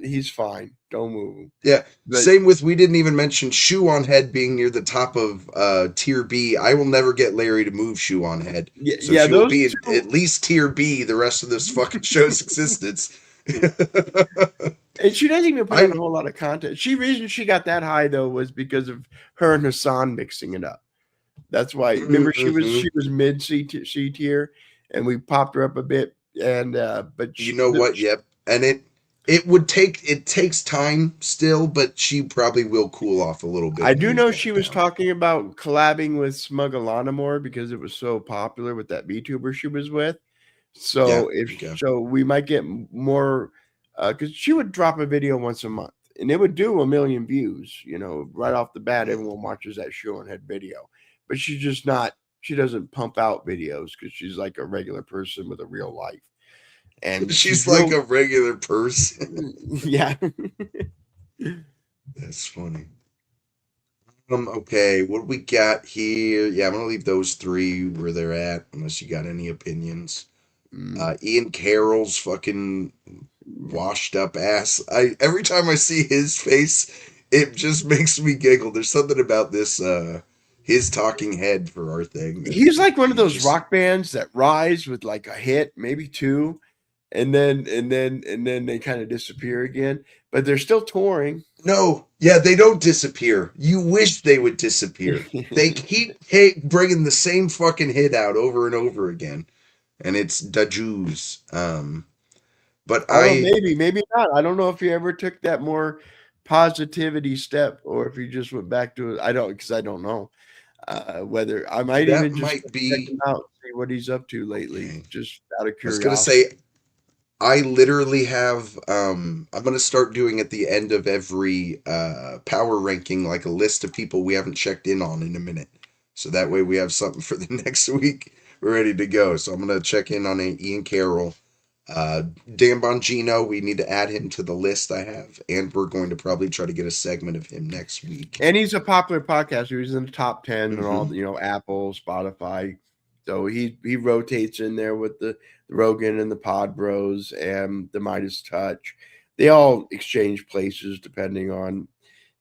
he's fine. Don't move him. Yeah. Same with, we didn't even mention Shoe on Head being near the top of tier B. I will never get Larry to move Shoe on Head. Yeah, so yeah, she will be at least tier B the rest of this fucking show's existence. And she doesn't even put on a whole lot of content. Reason she got that high though was because of her and Hassan mixing it up. That's why. Remember, she was mid C tier, and we popped her up a bit. And but you know what? Yep, and it takes time still, but she probably will cool off a little bit. I do know she was talking about collabing with Smuggalana more because it was so popular with that VTuber she was with. So so we might get more because she would drop a video once a month and it would do 1 million views. You know, right off the bat, everyone watches that Shoe on Head video. But she's just not. She doesn't pump out videos because she's like a regular person with a real life. And she's like a regular person. Yeah. That's funny. Okay, what do we got here? Yeah, I'm gonna leave those three where they're at, unless you got any opinions. Ian Carroll's fucking washed up ass. Every time I see his face, it just makes me giggle. There's something about this his talking head for our thing. He's like one of those rock bands that rise with like a hit, maybe two, and then they kind of disappear again, but they're still touring. No, yeah, they don't disappear. You wish they would disappear. They keep bringing the same fucking hit out over and over again, and it's Da Jews. But maybe not. I don't know if you ever took that more positivity step or if you just went back to it. I don't know. Whether I might that even just might be check him out, see what he's up to lately, just out of curiosity. I was gonna say, I literally have I'm gonna start doing at the end of every power ranking like a list of people we haven't checked in on in a minute, so that way we have something for the next week ready to go. So I'm gonna check in on Ian Carroll. Dan Bongino, we need to add him to the list I have, and we're going to probably try to get a segment of him next week. And he's a popular podcaster. He's in the top 10 and all, Apple, Spotify. So he rotates in there with the Rogan and the Pod Bros and the Midas Touch. They all exchange places depending on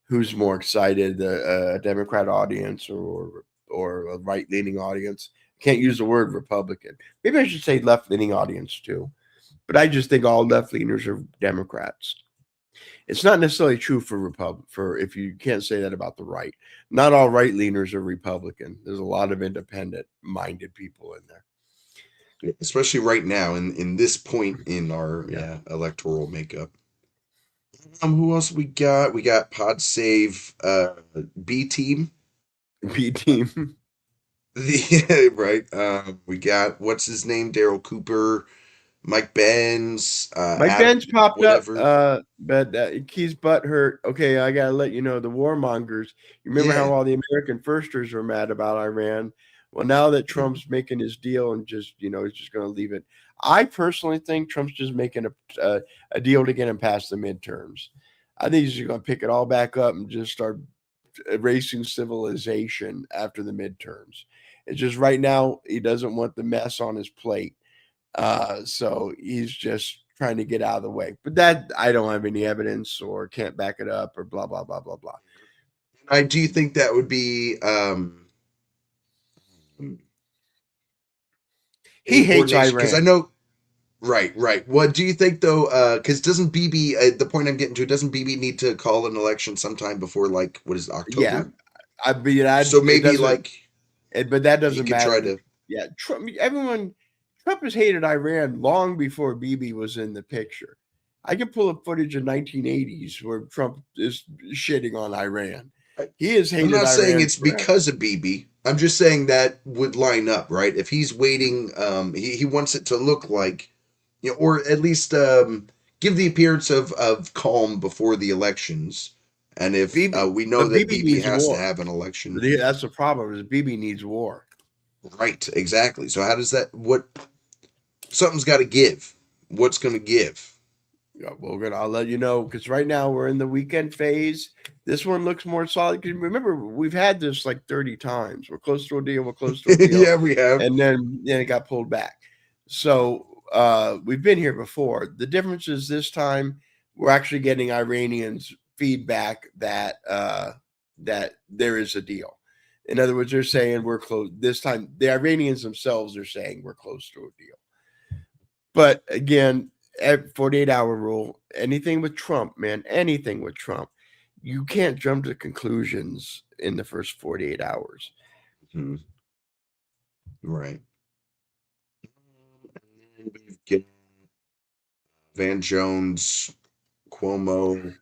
who's more excited, a Democrat audience or a right-leaning audience. Can't use the word Republican. Maybe I should say left-leaning audience too. But I just think all left-leaners are Democrats. It's not necessarily true for if you can't say that about the right. Not all right-leaners are Republican. There's a lot of independent-minded people in there. Especially right now in this point in our electoral makeup. Who else we got? We got Pod Save B Team. B Team. Right. We got, what's his name? Daryl Cooper. Mike Benz. Mike Benz popped up, but he's butthurt. Okay, I gotta let you know the warmongers. You remember how all the American firsters were mad about Iran? Well, now that Trump's making his deal and just he's just going to leave it. I personally think Trump's just making a deal to get him past the midterms. I think he's going to pick it all back up and just start erasing civilization after the midterms. It's just right now he doesn't want the mess on his plate, so he's just trying to get out of the way. But that I don't have any evidence or can't back it up or blah blah blah blah blah. I do think that would be He hates Iran because I know. Right, right. What do you think though? Because doesn't BB the point I'm getting to? Doesn't BB need to call an election sometime before like what is it, Yeah, October? I mean, So it maybe doesn't, like but that he doesn't could try matter. to. Yeah, Trump has hated Iran long before Bibi was in the picture. I can pull up footage of 1980s where Trump is shitting on Iran. He has I'm hated not saying Iran it's forever. because of BB. I'm just saying that would line up, right? If he's waiting, he wants it to look like, or at least give the appearance of calm before the elections. And if Bibi, we know but that Bibi BB needs has to war. have an election, That's the problem. Is Bibi needs war. right? Exactly. So how does that? What something's got to give? What's going to give? Yeah, I'll let you know because right now we're in the weekend phase. This one looks more solid. Because remember, we've had this like 30 times. We're close to a deal. We're close to a deal. Yeah, we have. And then it got pulled back. So we've been here before. The difference is this time we're actually getting Iranians feedback that that there is a deal. In other words, they're saying we're close. This time, the Iranians themselves are saying we're close to a deal. But again, 48-hour rule, anything with Trump, man, anything with Trump, you can't jump to conclusions in the first 48 hours. Hmm. Right. And then we've got Van Jones, Cuomo,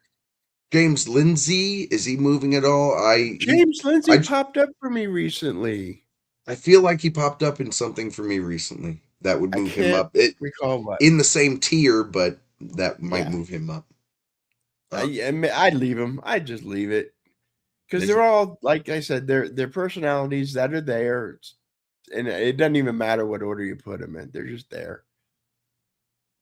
James Lindsay. Is he moving at all? James Lindsay I popped up for me recently. I feel like he popped up in something for me recently that would I move him can't up. It recall what. in the same tier, but that might Yeah. move him up. I'd leave him. I'd just leave it. Because There's- they're all, like I said, they're personalities that are there. And it doesn't even matter what order you put them in. They're just there.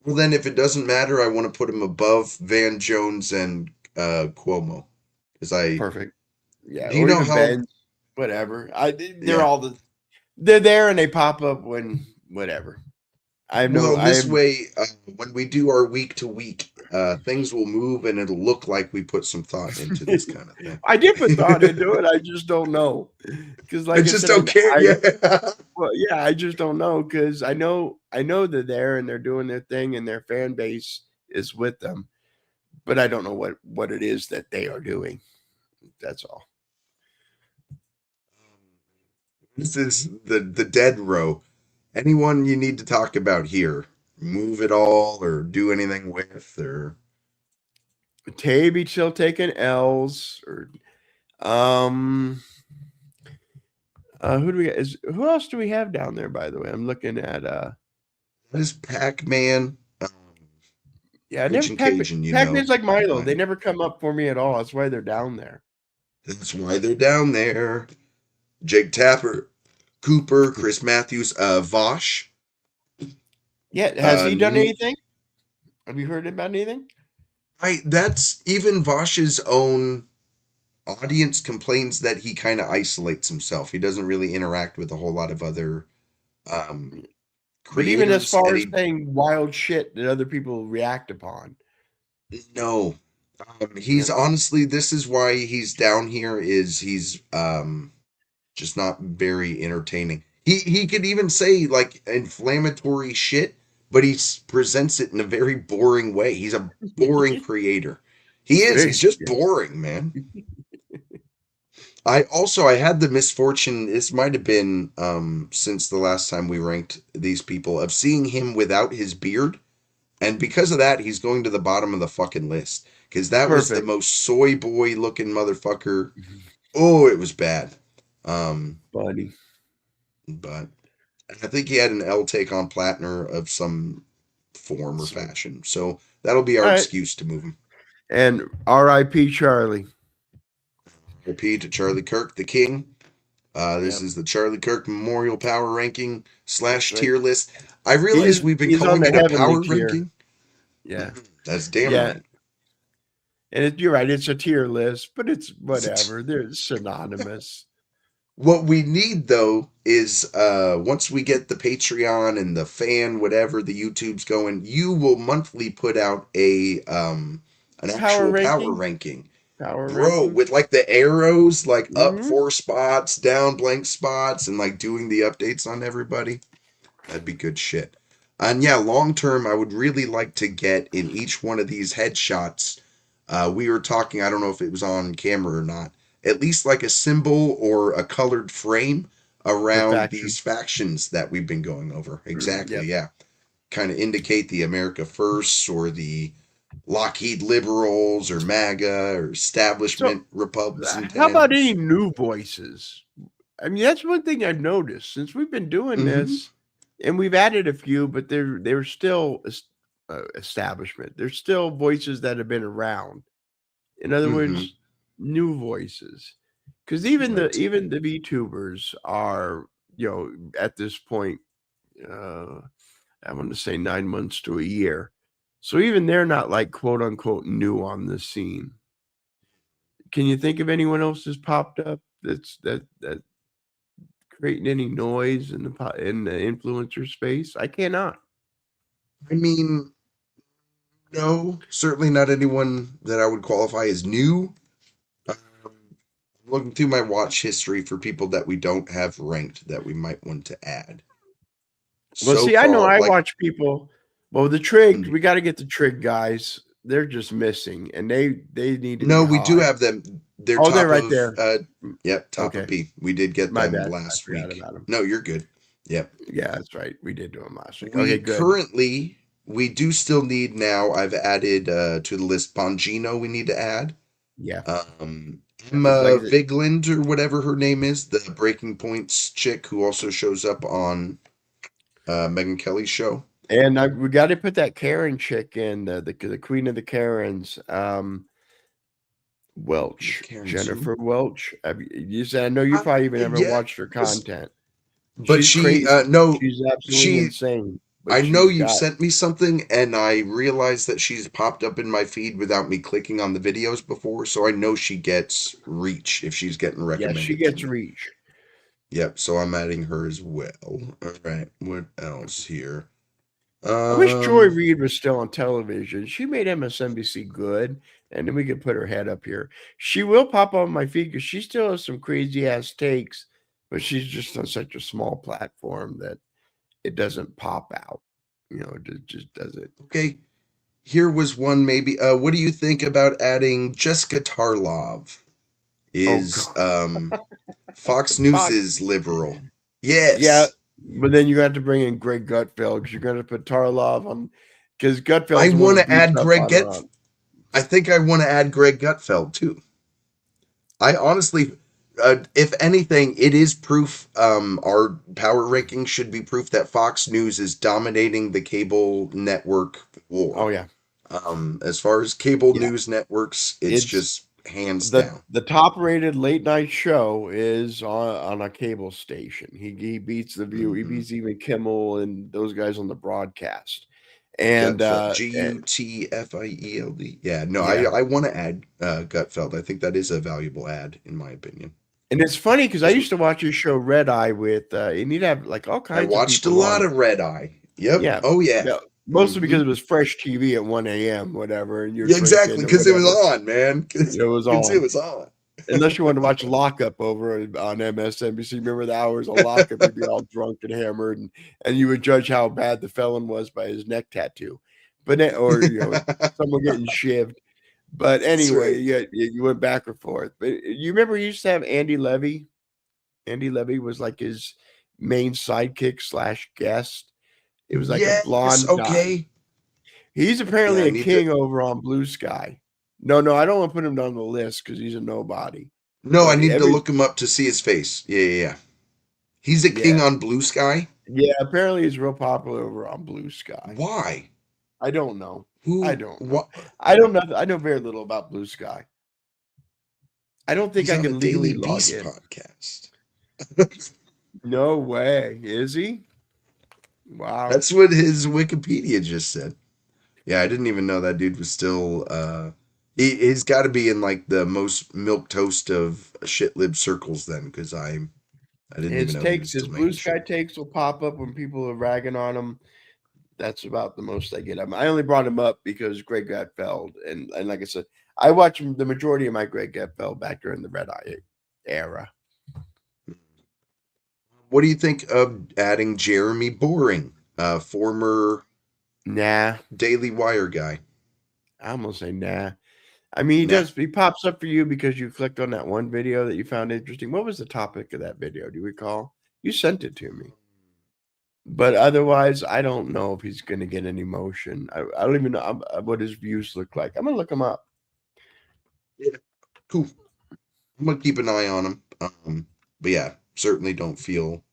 Well, then, if it doesn't matter, I want to put him above Van Jones and Cuomo, because Perfect. Yeah. do you Or know even how? Ben, whatever. They're Yeah. all they're there and they pop up when whatever. Well, this way, when we do our week to week, things will move and it'll look like we put some thought into this kind of thing. I did put thought into it. I just don't know. Because I like I just said, don't care. Yeah. well, yeah, I just don't know because I know they're there and they're doing their thing and their fan base is with them, but I don't know what it is that they are doing. That's all. This is the dead row. Anyone you need to talk about here? Move it all or do anything with or Taby still taking L's or who do we got? Who else do we have down there, by the way? I'm looking at this Pac-Man. yeah, Raging Cajun, Pac-Man's like Milo. Right. They never come up for me at all. That's why they're down there. That's why they're down there. Jake Tapper, Cooper, Chris Matthews, Vosh. Yeah, has he done anything? Have you heard about anything? That's even Vosh's own audience complains that he kind of isolates himself. He doesn't really interact with a whole lot of other But even as creators, far and as saying wild shit that other people react upon. no, he's honestly, this is why he's down here. Is he's just not very entertaining. He could even say like inflammatory shit, but he presents it in a very boring way. He's a boring creator. He is. He's just boring, man. I had the misfortune, this might have been since the last time we ranked these people, of seeing him without his beard. And because of that, he's going to the bottom of the fucking list. Because that was the most soy boy looking motherfucker. Oh, it was bad. Funny. But I think he had an L take on Platner of some form or fashion. So that'll be our excuse to move him. And R.I.P. Charlie. R.I.P. to Charlie Kirk, the king. This is the Charlie Kirk Memorial Power Ranking / tier list. I realize we've been calling it a power ranking. Yeah. That's damn right. And you're right, it's a tier list, but it's whatever. They're synonymous. What we need though is once we get the Patreon and the fan, whatever the YouTube's going, you will monthly put out an actual power ranking. Power Bro, ranking. with like the arrows, like up Mhm. 4 spots, down blank spots, and like doing the updates on everybody. That'd be good shit. And yeah, long term, I would really like to get in each one of these headshots. We were talking, I don't know if it was on camera or not, at least like a symbol or a colored frame The around faction. these factions that we've been going over. Exactly, Yep. yeah. Kind of indicate the America Firsts or the Lockheed Liberals or MAGA or So, Establishment Repubs and how about any Tens. new voices? I mean, that's one thing I've noticed since we've been doing Mm-hmm. this, and we've added a few, but they're still establishment. There's still voices that have been around. In other Mm-hmm. words, new voices. Because even Right. the VTubers are, at this point, I want to say 9 months to a year. So even they're not like quote unquote new on the scene. Can you think of anyone else that's popped up that creating any noise in the influencer space? I cannot. I mean, no, certainly not anyone that I would qualify as new. I'm looking through my watch history for people that we don't have ranked that we might want to add. Well, So see, I know far, I like, watch people. Well, the Trig, mm, we got to get the Trig guys. They're just missing, and they need to be no, we do high. have them. They're Oh, they're top right of, there. yep, top of Okay, B. We did get my them bad. I last forgot week. about them. No, you're good. Yep. Yeah, that's right. We did do them last week. We Okay, good. currently, we do still need now, I've added to the list Bongino we need to add. Yeah, because Emma Vigland or whatever her name is, the Breaking Points chick who also shows up on Megan Kelly's show. and we got to put that Karen chick in the queen of the Karens, Welch, Karen's Jennifer who? Welch. You said I know you probably even haven't Yeah, watched her content. but She's she crazy. no, She's absolutely she. insane. I But know she's you got sent me something, and I realized that she's popped up in my feed without me clicking on the videos before, so I know she gets reach if she's getting she recommended to gets me. reach. Yep, so I'm adding her as well. All right, what else here? I wish Joy Um, Reid was still on television. She made MSNBC good, and then we could put her head up here. She will pop on my feed because she still has some crazy ass takes, but she's just on such a small platform that it doesn't pop out. It just doesn't. okay, here was one maybe. What do you think about adding Jessica Tarlov? Oh Is God, Fox Fox. News's liberal? Yeah, Yes. but then you got to bring in Greg Gutfeld because you're going to put Tarlov on because I Gutfeld's the one want who to beats add up Greg on her. Get. I think I want to add Greg Gutfeld too. I honestly, if anything, it is proof. Our power ranking should be proof that Fox News is dominating the cable network war. Oh yeah, As far as cable yeah. news networks, it's It's just hands the down. the top rated late night show is on a cable station. He beats The View. He Mm-hmm. beats even Kimmel and those guys on the broadcast. And Gutfeld, Gutfield. Yeah, no, yeah. I want to add Gutfeld. I think that is a valuable add, in my opinion. And it's funny because I 'Cause used to watch his show Red Eye with and he'd have like all I kinds of watched a people lot on. of Red Eye. Yep. Yeah. Oh yeah. Yeah. Mostly because Mhm. it was fresh TV at 1 a.m., whatever, and you're Yeah, exactly, drinking or because it was whatever. on, man. Because It was it on. was on. Unless you wanted to watch Lockup over on MSNBC. Remember the hours of Lockup? You'd be all drunk and hammered, and you would judge how bad the felon was by his neck tattoo. But or someone getting shivved. But That's anyway, right. you went back and forth. But you remember he used to have Andy Levy. Andy Levy was like his main sidekick / guest. It was like a Yes. blonde guy. Okay. He's Yeah, apparently I a need to. king over on Blue Sky. No, I don't want to put him down the list because he's a nobody. No, I But need to look him up to see his face. Yeah. He's a king yeah, on Blue Sky. apparently he's real popular over on Blue Sky. Why? I don't know. I Who? don't know. What? I don't know. I know very little about Blue Sky. I don't think He's I on the can legally Daily log Beast in. podcast. No way. Is he? Wow. That's what his Wikipedia just said. Yeah, I didn't even know that dude was still. He's got to be in like the most milk toast of shit lib circles then, because I didn't even His know he was takes, still his making blue sky shit. takes will pop up when people are ragging on him. That's about the most I get. I only brought him up because Greg Gutfeld, and like I said, I watch the majority of my Greg Gutfeld back during the Red Eye era. What do you think of adding Jeremy Boring, former Nah, Daily Wire guy? I almost say nah. I mean, Nah. he pops up for you because you clicked on that one video that you found interesting. What was the topic of that video? Do you recall? You sent it to me. But otherwise, I don't know if he's going to get any motion. I don't even know what his views look like. I'm going to look him up. Yeah, cool. I'm gonna keep an eye on him. But yeah, certainly don't feel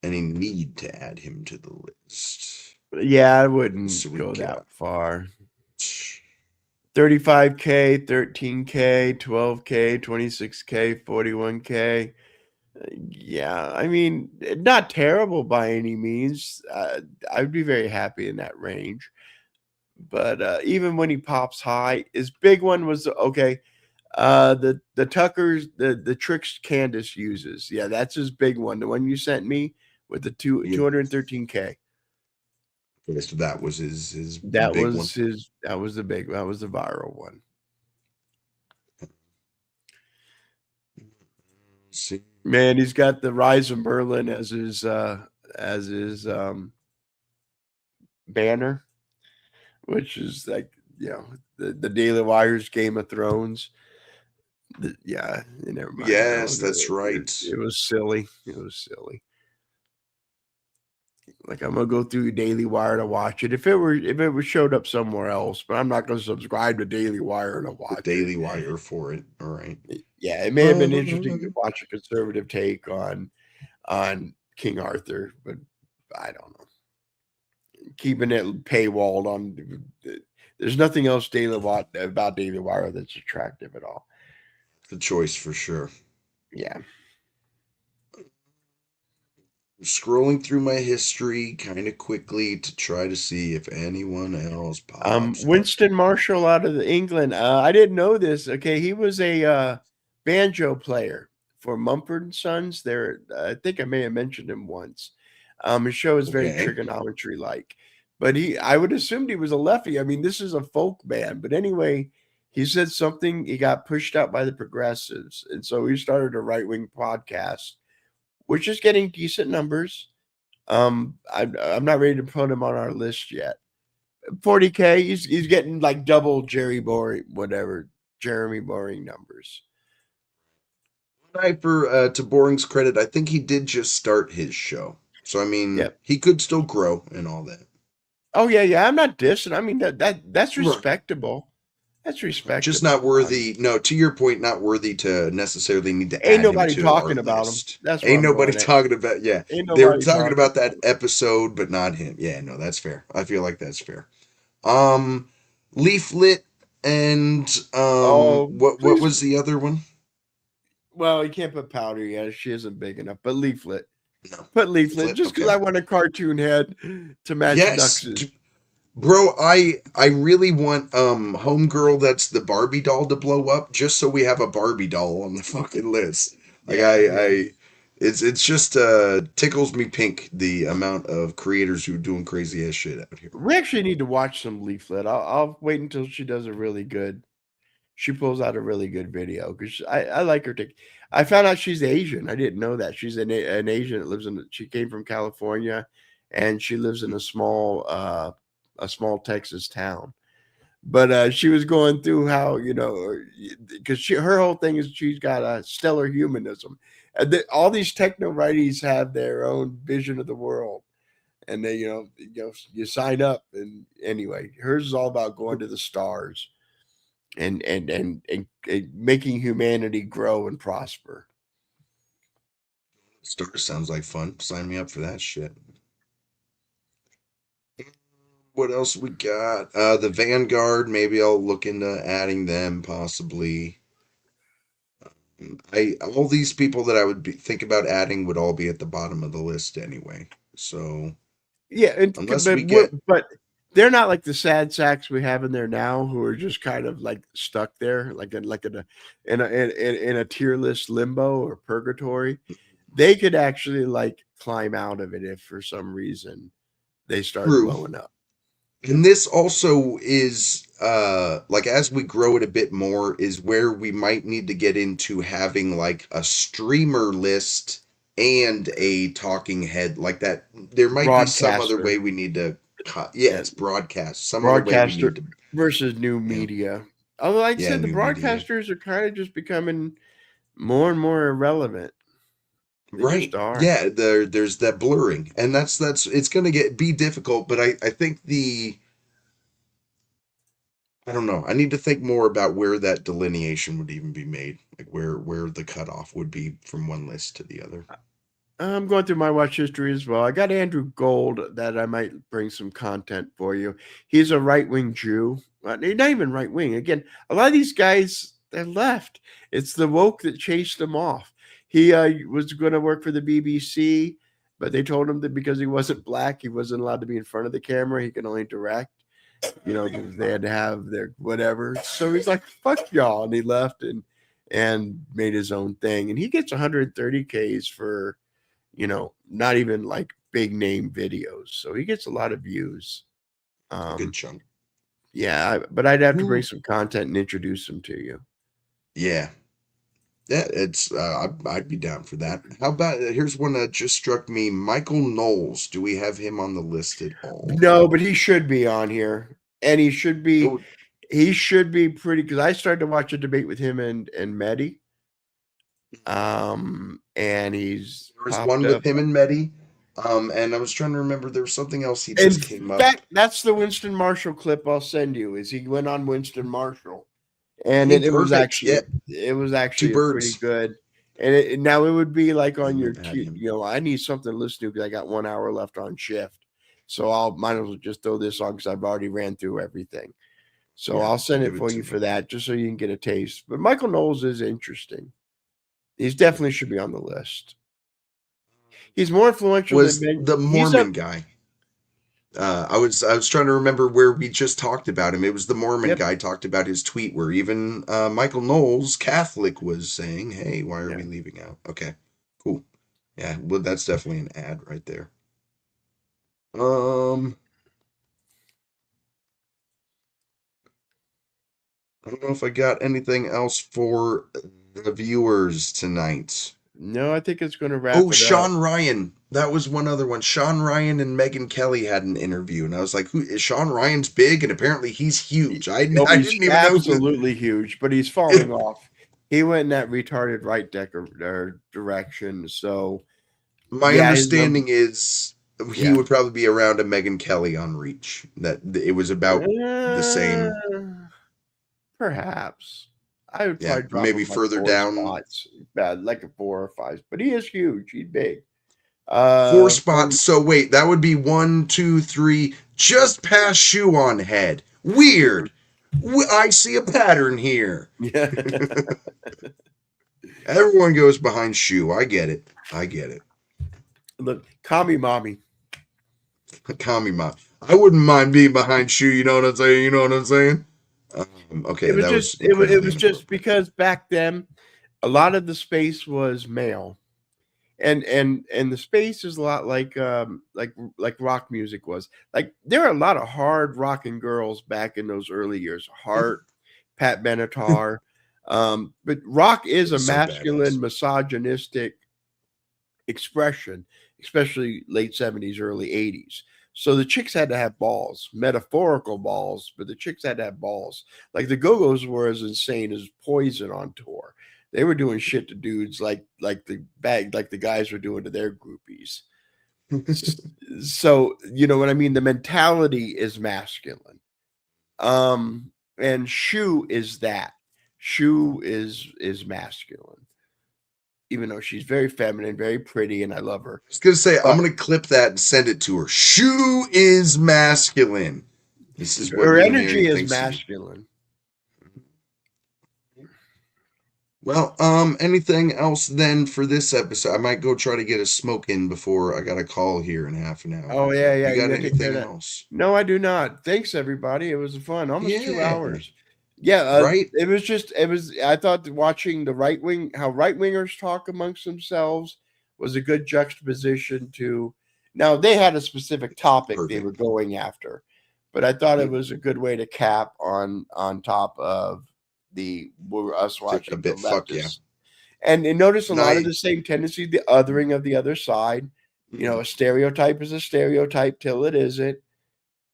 any need to add him to the list. Yeah, I So wouldn't we go that got 35K, 13K, 12K, 26K, 41K. Yeah, I mean, not terrible by any means. I'd be very happy in that range. But even when he pops high, his big one was okay. The Tuckers, the tricks Candace uses. Yeah, that's his big one. The one you sent me with the 213K. Okay, so that was his That big one. was that was the viral one. Let's see. Man, he's got the Rise of Merlin as his banner, which is like, the Daily Wire's Game of Thrones. Yeah, never mind. Yes, that's right. It was silly. It was silly. Like, I'm gonna go through Daily Wire to watch it. If it was showed up somewhere else, but I'm not gonna subscribe to Daily Wire to The watch Daily it. Wire for it. All right. Yeah, it may have been interesting to watch a conservative take on King Arthur, but I don't know. Keeping it paywalled on, there's nothing else about Daily Wire that's attractive at all. The choice for sure. Yeah. Scrolling through my history kind of quickly to try to see if anyone else pops up. Winston Marshall out of England. I didn't know this. Okay, he was a banjo player for Mumford and Sons. There, I think I may have mentioned him once. His show is very Okay. trigonometry like, but I would assume he was a lefty. I mean, this is a folk band, but anyway, he said something. He got pushed out by the progressives, and so he started a right wing podcast, which is getting decent numbers. I'm not ready to put him on our list yet. 40K, he's getting like double Jeremy Boring numbers. For to Boring's credit, I think he did just start his show. So I mean, Yep. he could still grow and all that. Oh yeah, I'm not dissing. I mean that's Right. respectable. That's respectable. Just not worthy. No, to your point, not worthy to necessarily need to Ain't add him nobody to talking our about list. him. That's where Ain't I'm nobody going at. talking about. Yeah, Ain't they were nobody talking about that him. episode, but not him. Yeah, no, that's fair. I feel like that's fair. Leaflet and what please. was the other one? Well, you can't put powder yet. She isn't big enough. But Leaflet. No. Put Leaflet just because okay. I want a cartoon head to match Yes. Nux's. Bro, I really want Homegirl that's the Barbie doll to blow up just so we have a Barbie doll on the fucking list. Like Yeah. it's just tickles me pink the amount of creators who are doing crazy ass shit out here. We actually need to watch some Leaflet. I'll wait until she does a really good. She pulls out a really good video because I like her. I found out she's Asian. I didn't know that she's an Asian that lives in. She came from California, and she lives in a small Texas town. But she was going through how because her whole thing is she's got a stellar humanism, and all these techno righties have their own vision of the world. And they, you sign up, and anyway, hers is all about going to the stars, and making humanity grow and prosper. Stars sounds like fun. Sign me up for that shit. What else we got? The Vanguard. Maybe I'll look into adding them possibly. All these people that I would think about adding would all be at the bottom of the list anyway. So Yeah, unless we get but they're not like the sad sacks we have in there now, who are just kind of like stuck there, like in a tearless limbo or purgatory. They could actually like climb out of it if for some reason they start True. blowing up. And this also is like as we grow it a bit more is where we might need to get into having like a streamer list and a talking head like that. There might be some other way Broadcaster, we need to cut. yeah, Yes, broadcast. Some other way we broadcaster need to, versus new yeah, media. Although, like I yeah, said, the new media. broadcasters are kind of just becoming more and more irrelevant. They just Right. are. Yeah, there's that blurring. And that's it's gonna be difficult, but I think I don't know. I need to think more about where that delineation would even be made, like where the cutoff would be from one list to the other. I'm going through my watch history as well. I got Andrew Gold that I might bring some content for you. He's a right wing Jew. He's not even right wing. Again, a lot of these guys, they're left. It's the woke that chased him off. He was going to work for the BBC, but they told him that because he wasn't black, he wasn't allowed to be in front of the camera. He could only direct, because they had to have their whatever. So he's like, fuck y'all. And he left and made his own thing. And he gets 130 Ks for not even like big name videos. So he gets a lot of views. A good chunk. Yeah, but I'd have to bring Who? some content and introduce them to you. Yeah. Yeah, it's I'd be down for that. How about here's one that just struck me. Michael Knowles. Do we have him on the list at all? No, but he should be on here. And Oh, he should be pretty, because I started to watch a debate with him and Mehdi. And he's there was popped one with up. him and Mehdi. And I was trying to remember there was something else he In just came up. fact, that's the Winston Marshall clip I'll send you. Is he went on Winston Marshall, and Hey, it was perfect. Yeah. actually Two a pretty birds. good. And now it would be like on Aim your at him. I need something to listen to because I got 1 hour left on shift, so I'll might as well just throw this on because I've already ran through everything. So Yeah, I'll send give it it for to you me. for that, just so you can get a taste. But Michael Knowles is interesting. He's definitely should be on the list. He's more influential than Was Ben. the He's Mormon guy. I was trying to remember where we just talked about him. It was the Mormon Yep. guy talked about his tweet where even Michael Knowles, Catholic, was saying, "Hey, why are Yeah. we leaving out?" Okay, cool. Yeah, well, that's definitely an ad right there. I don't know if I got anything else for the viewers tonight. No, I think it's going to wrap Oh, it up. Sean Ryan. That was one other one. Sean Ryan and Megyn Kelly had an interview, and I was like, "Who is Sean Ryan's big?" And apparently, he's huge. I Oh, he's didn't even know. absolutely huge, but he's falling off. He went in that retarded right direction. So My yeah, his number. understanding is he Yeah. would probably be around a Megyn Kelly on Reach. That it was about the same. Perhaps I would Yeah, probably drop maybe him like further 4 down. spots, bad like a 4 or 5. But he is huge. He's big. 4 spots. From So wait, that would be 1, 2, 3, just past shoe on head. Weird. I see a pattern here. yeah. Everyone goes behind shoe. I get it. Look, Kami Mommy. Kami mom. I wouldn't mind being behind shoe. You know what I'm saying? Okay, It was that just was it was incredibly just inappropriate. because back then a lot of the space was male. And the space is a lot like rock music was. Like there are a lot of hard rocking girls back in those early years. Heart, Pat Benatar. But rock is a So masculine, badass. misogynistic expression, especially late 70s, early 80s. So the chicks had to have balls, metaphorical balls, but the chicks had to have balls. Like the Go-Go's were as insane as Poison on tour. They were doing shit to dudes like the guys were doing to their groupies. So you know what I mean? The mentality is masculine. And Shu is that. Shu is masculine. Even though she's very feminine, very pretty, and I love her. I was gonna say I'm But gonna clip that and send it to her. Shoe is masculine. This is what her me and Mary energy is thinks. masculine. Well, anything else then for this episode? I might go try to get a smoke in before I got a call here in half an hour. Oh yeah, You you got gotta take care anything of that. else? No, I do not. Thanks everybody. It was fun. Almost 2 Yeah, hours. Yeah, right? it was I thought that watching the how right wingers talk amongst themselves was a good juxtaposition to now they had a specific topic they were Perfect. going after, but I thought it Yep. was a good way to cap on top of us A watching the bit fuck yeah. leftists. And notice a lot of Nice. the same tendency, the othering of the other side. You know, a stereotype is a stereotype till it isn't.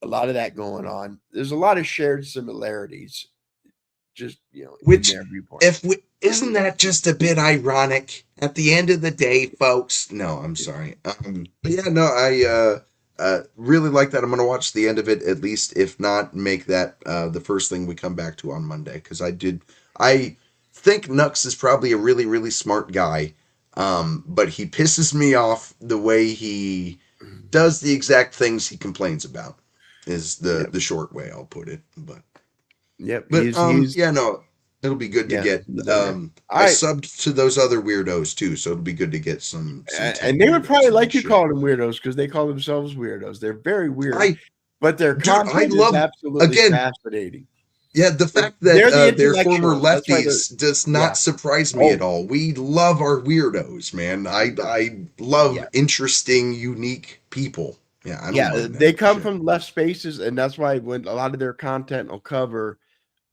A lot of that going on. There's a lot of shared similarities, just in Which, their viewpoint. isn't that just a bit ironic? At the end of the day, folks. No, I'm sorry. But yeah, no, I really like that. I'm gonna watch the end of it at least, if not make that the first thing we come back to on Monday. Because I think Nux is probably a really, really smart guy. But he pisses me off the way he does the exact things he complains about. Is Yep. the short way I'll put it. But He's yeah, no, it'll be good to get. he's in there. All I right. subbed to those other weirdos too, so it'll be good to get some tech And they would weirdos probably on like this you shit. calling them weirdos because they call themselves weirdos. They're very weird, but their Dude, I content is love absolutely again. fascinating. Yeah, the fact They're that the they're former intellectuals. That's why lefties does yeah. not surprise me Oh. at all. We love our weirdos, man. I love Yeah. interesting, unique people. Yeah, I don't mind that they come shit. from left spaces, and that's why when a lot of their content will cover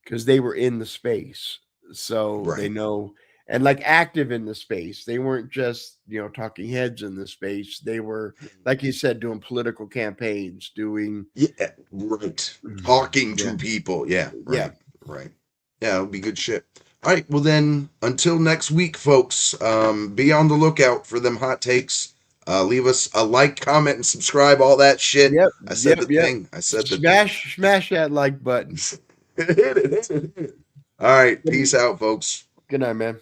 because they were in the space, so they Right. know and like active in the space. They weren't just talking heads in the space. They were, like you said, doing political campaigns, doing Yeah, right. Talking Yeah. to people. Yeah, Yeah. right. Right. Yeah, it'll be good shit. All right, well then, until next week, folks, be on the lookout for them hot takes. Leave us a like, comment, and subscribe, all that shit. Yep. I said the Yep. thing. I said the thing. Smash that like button. Hit it. All right, peace out, folks. Good night, man.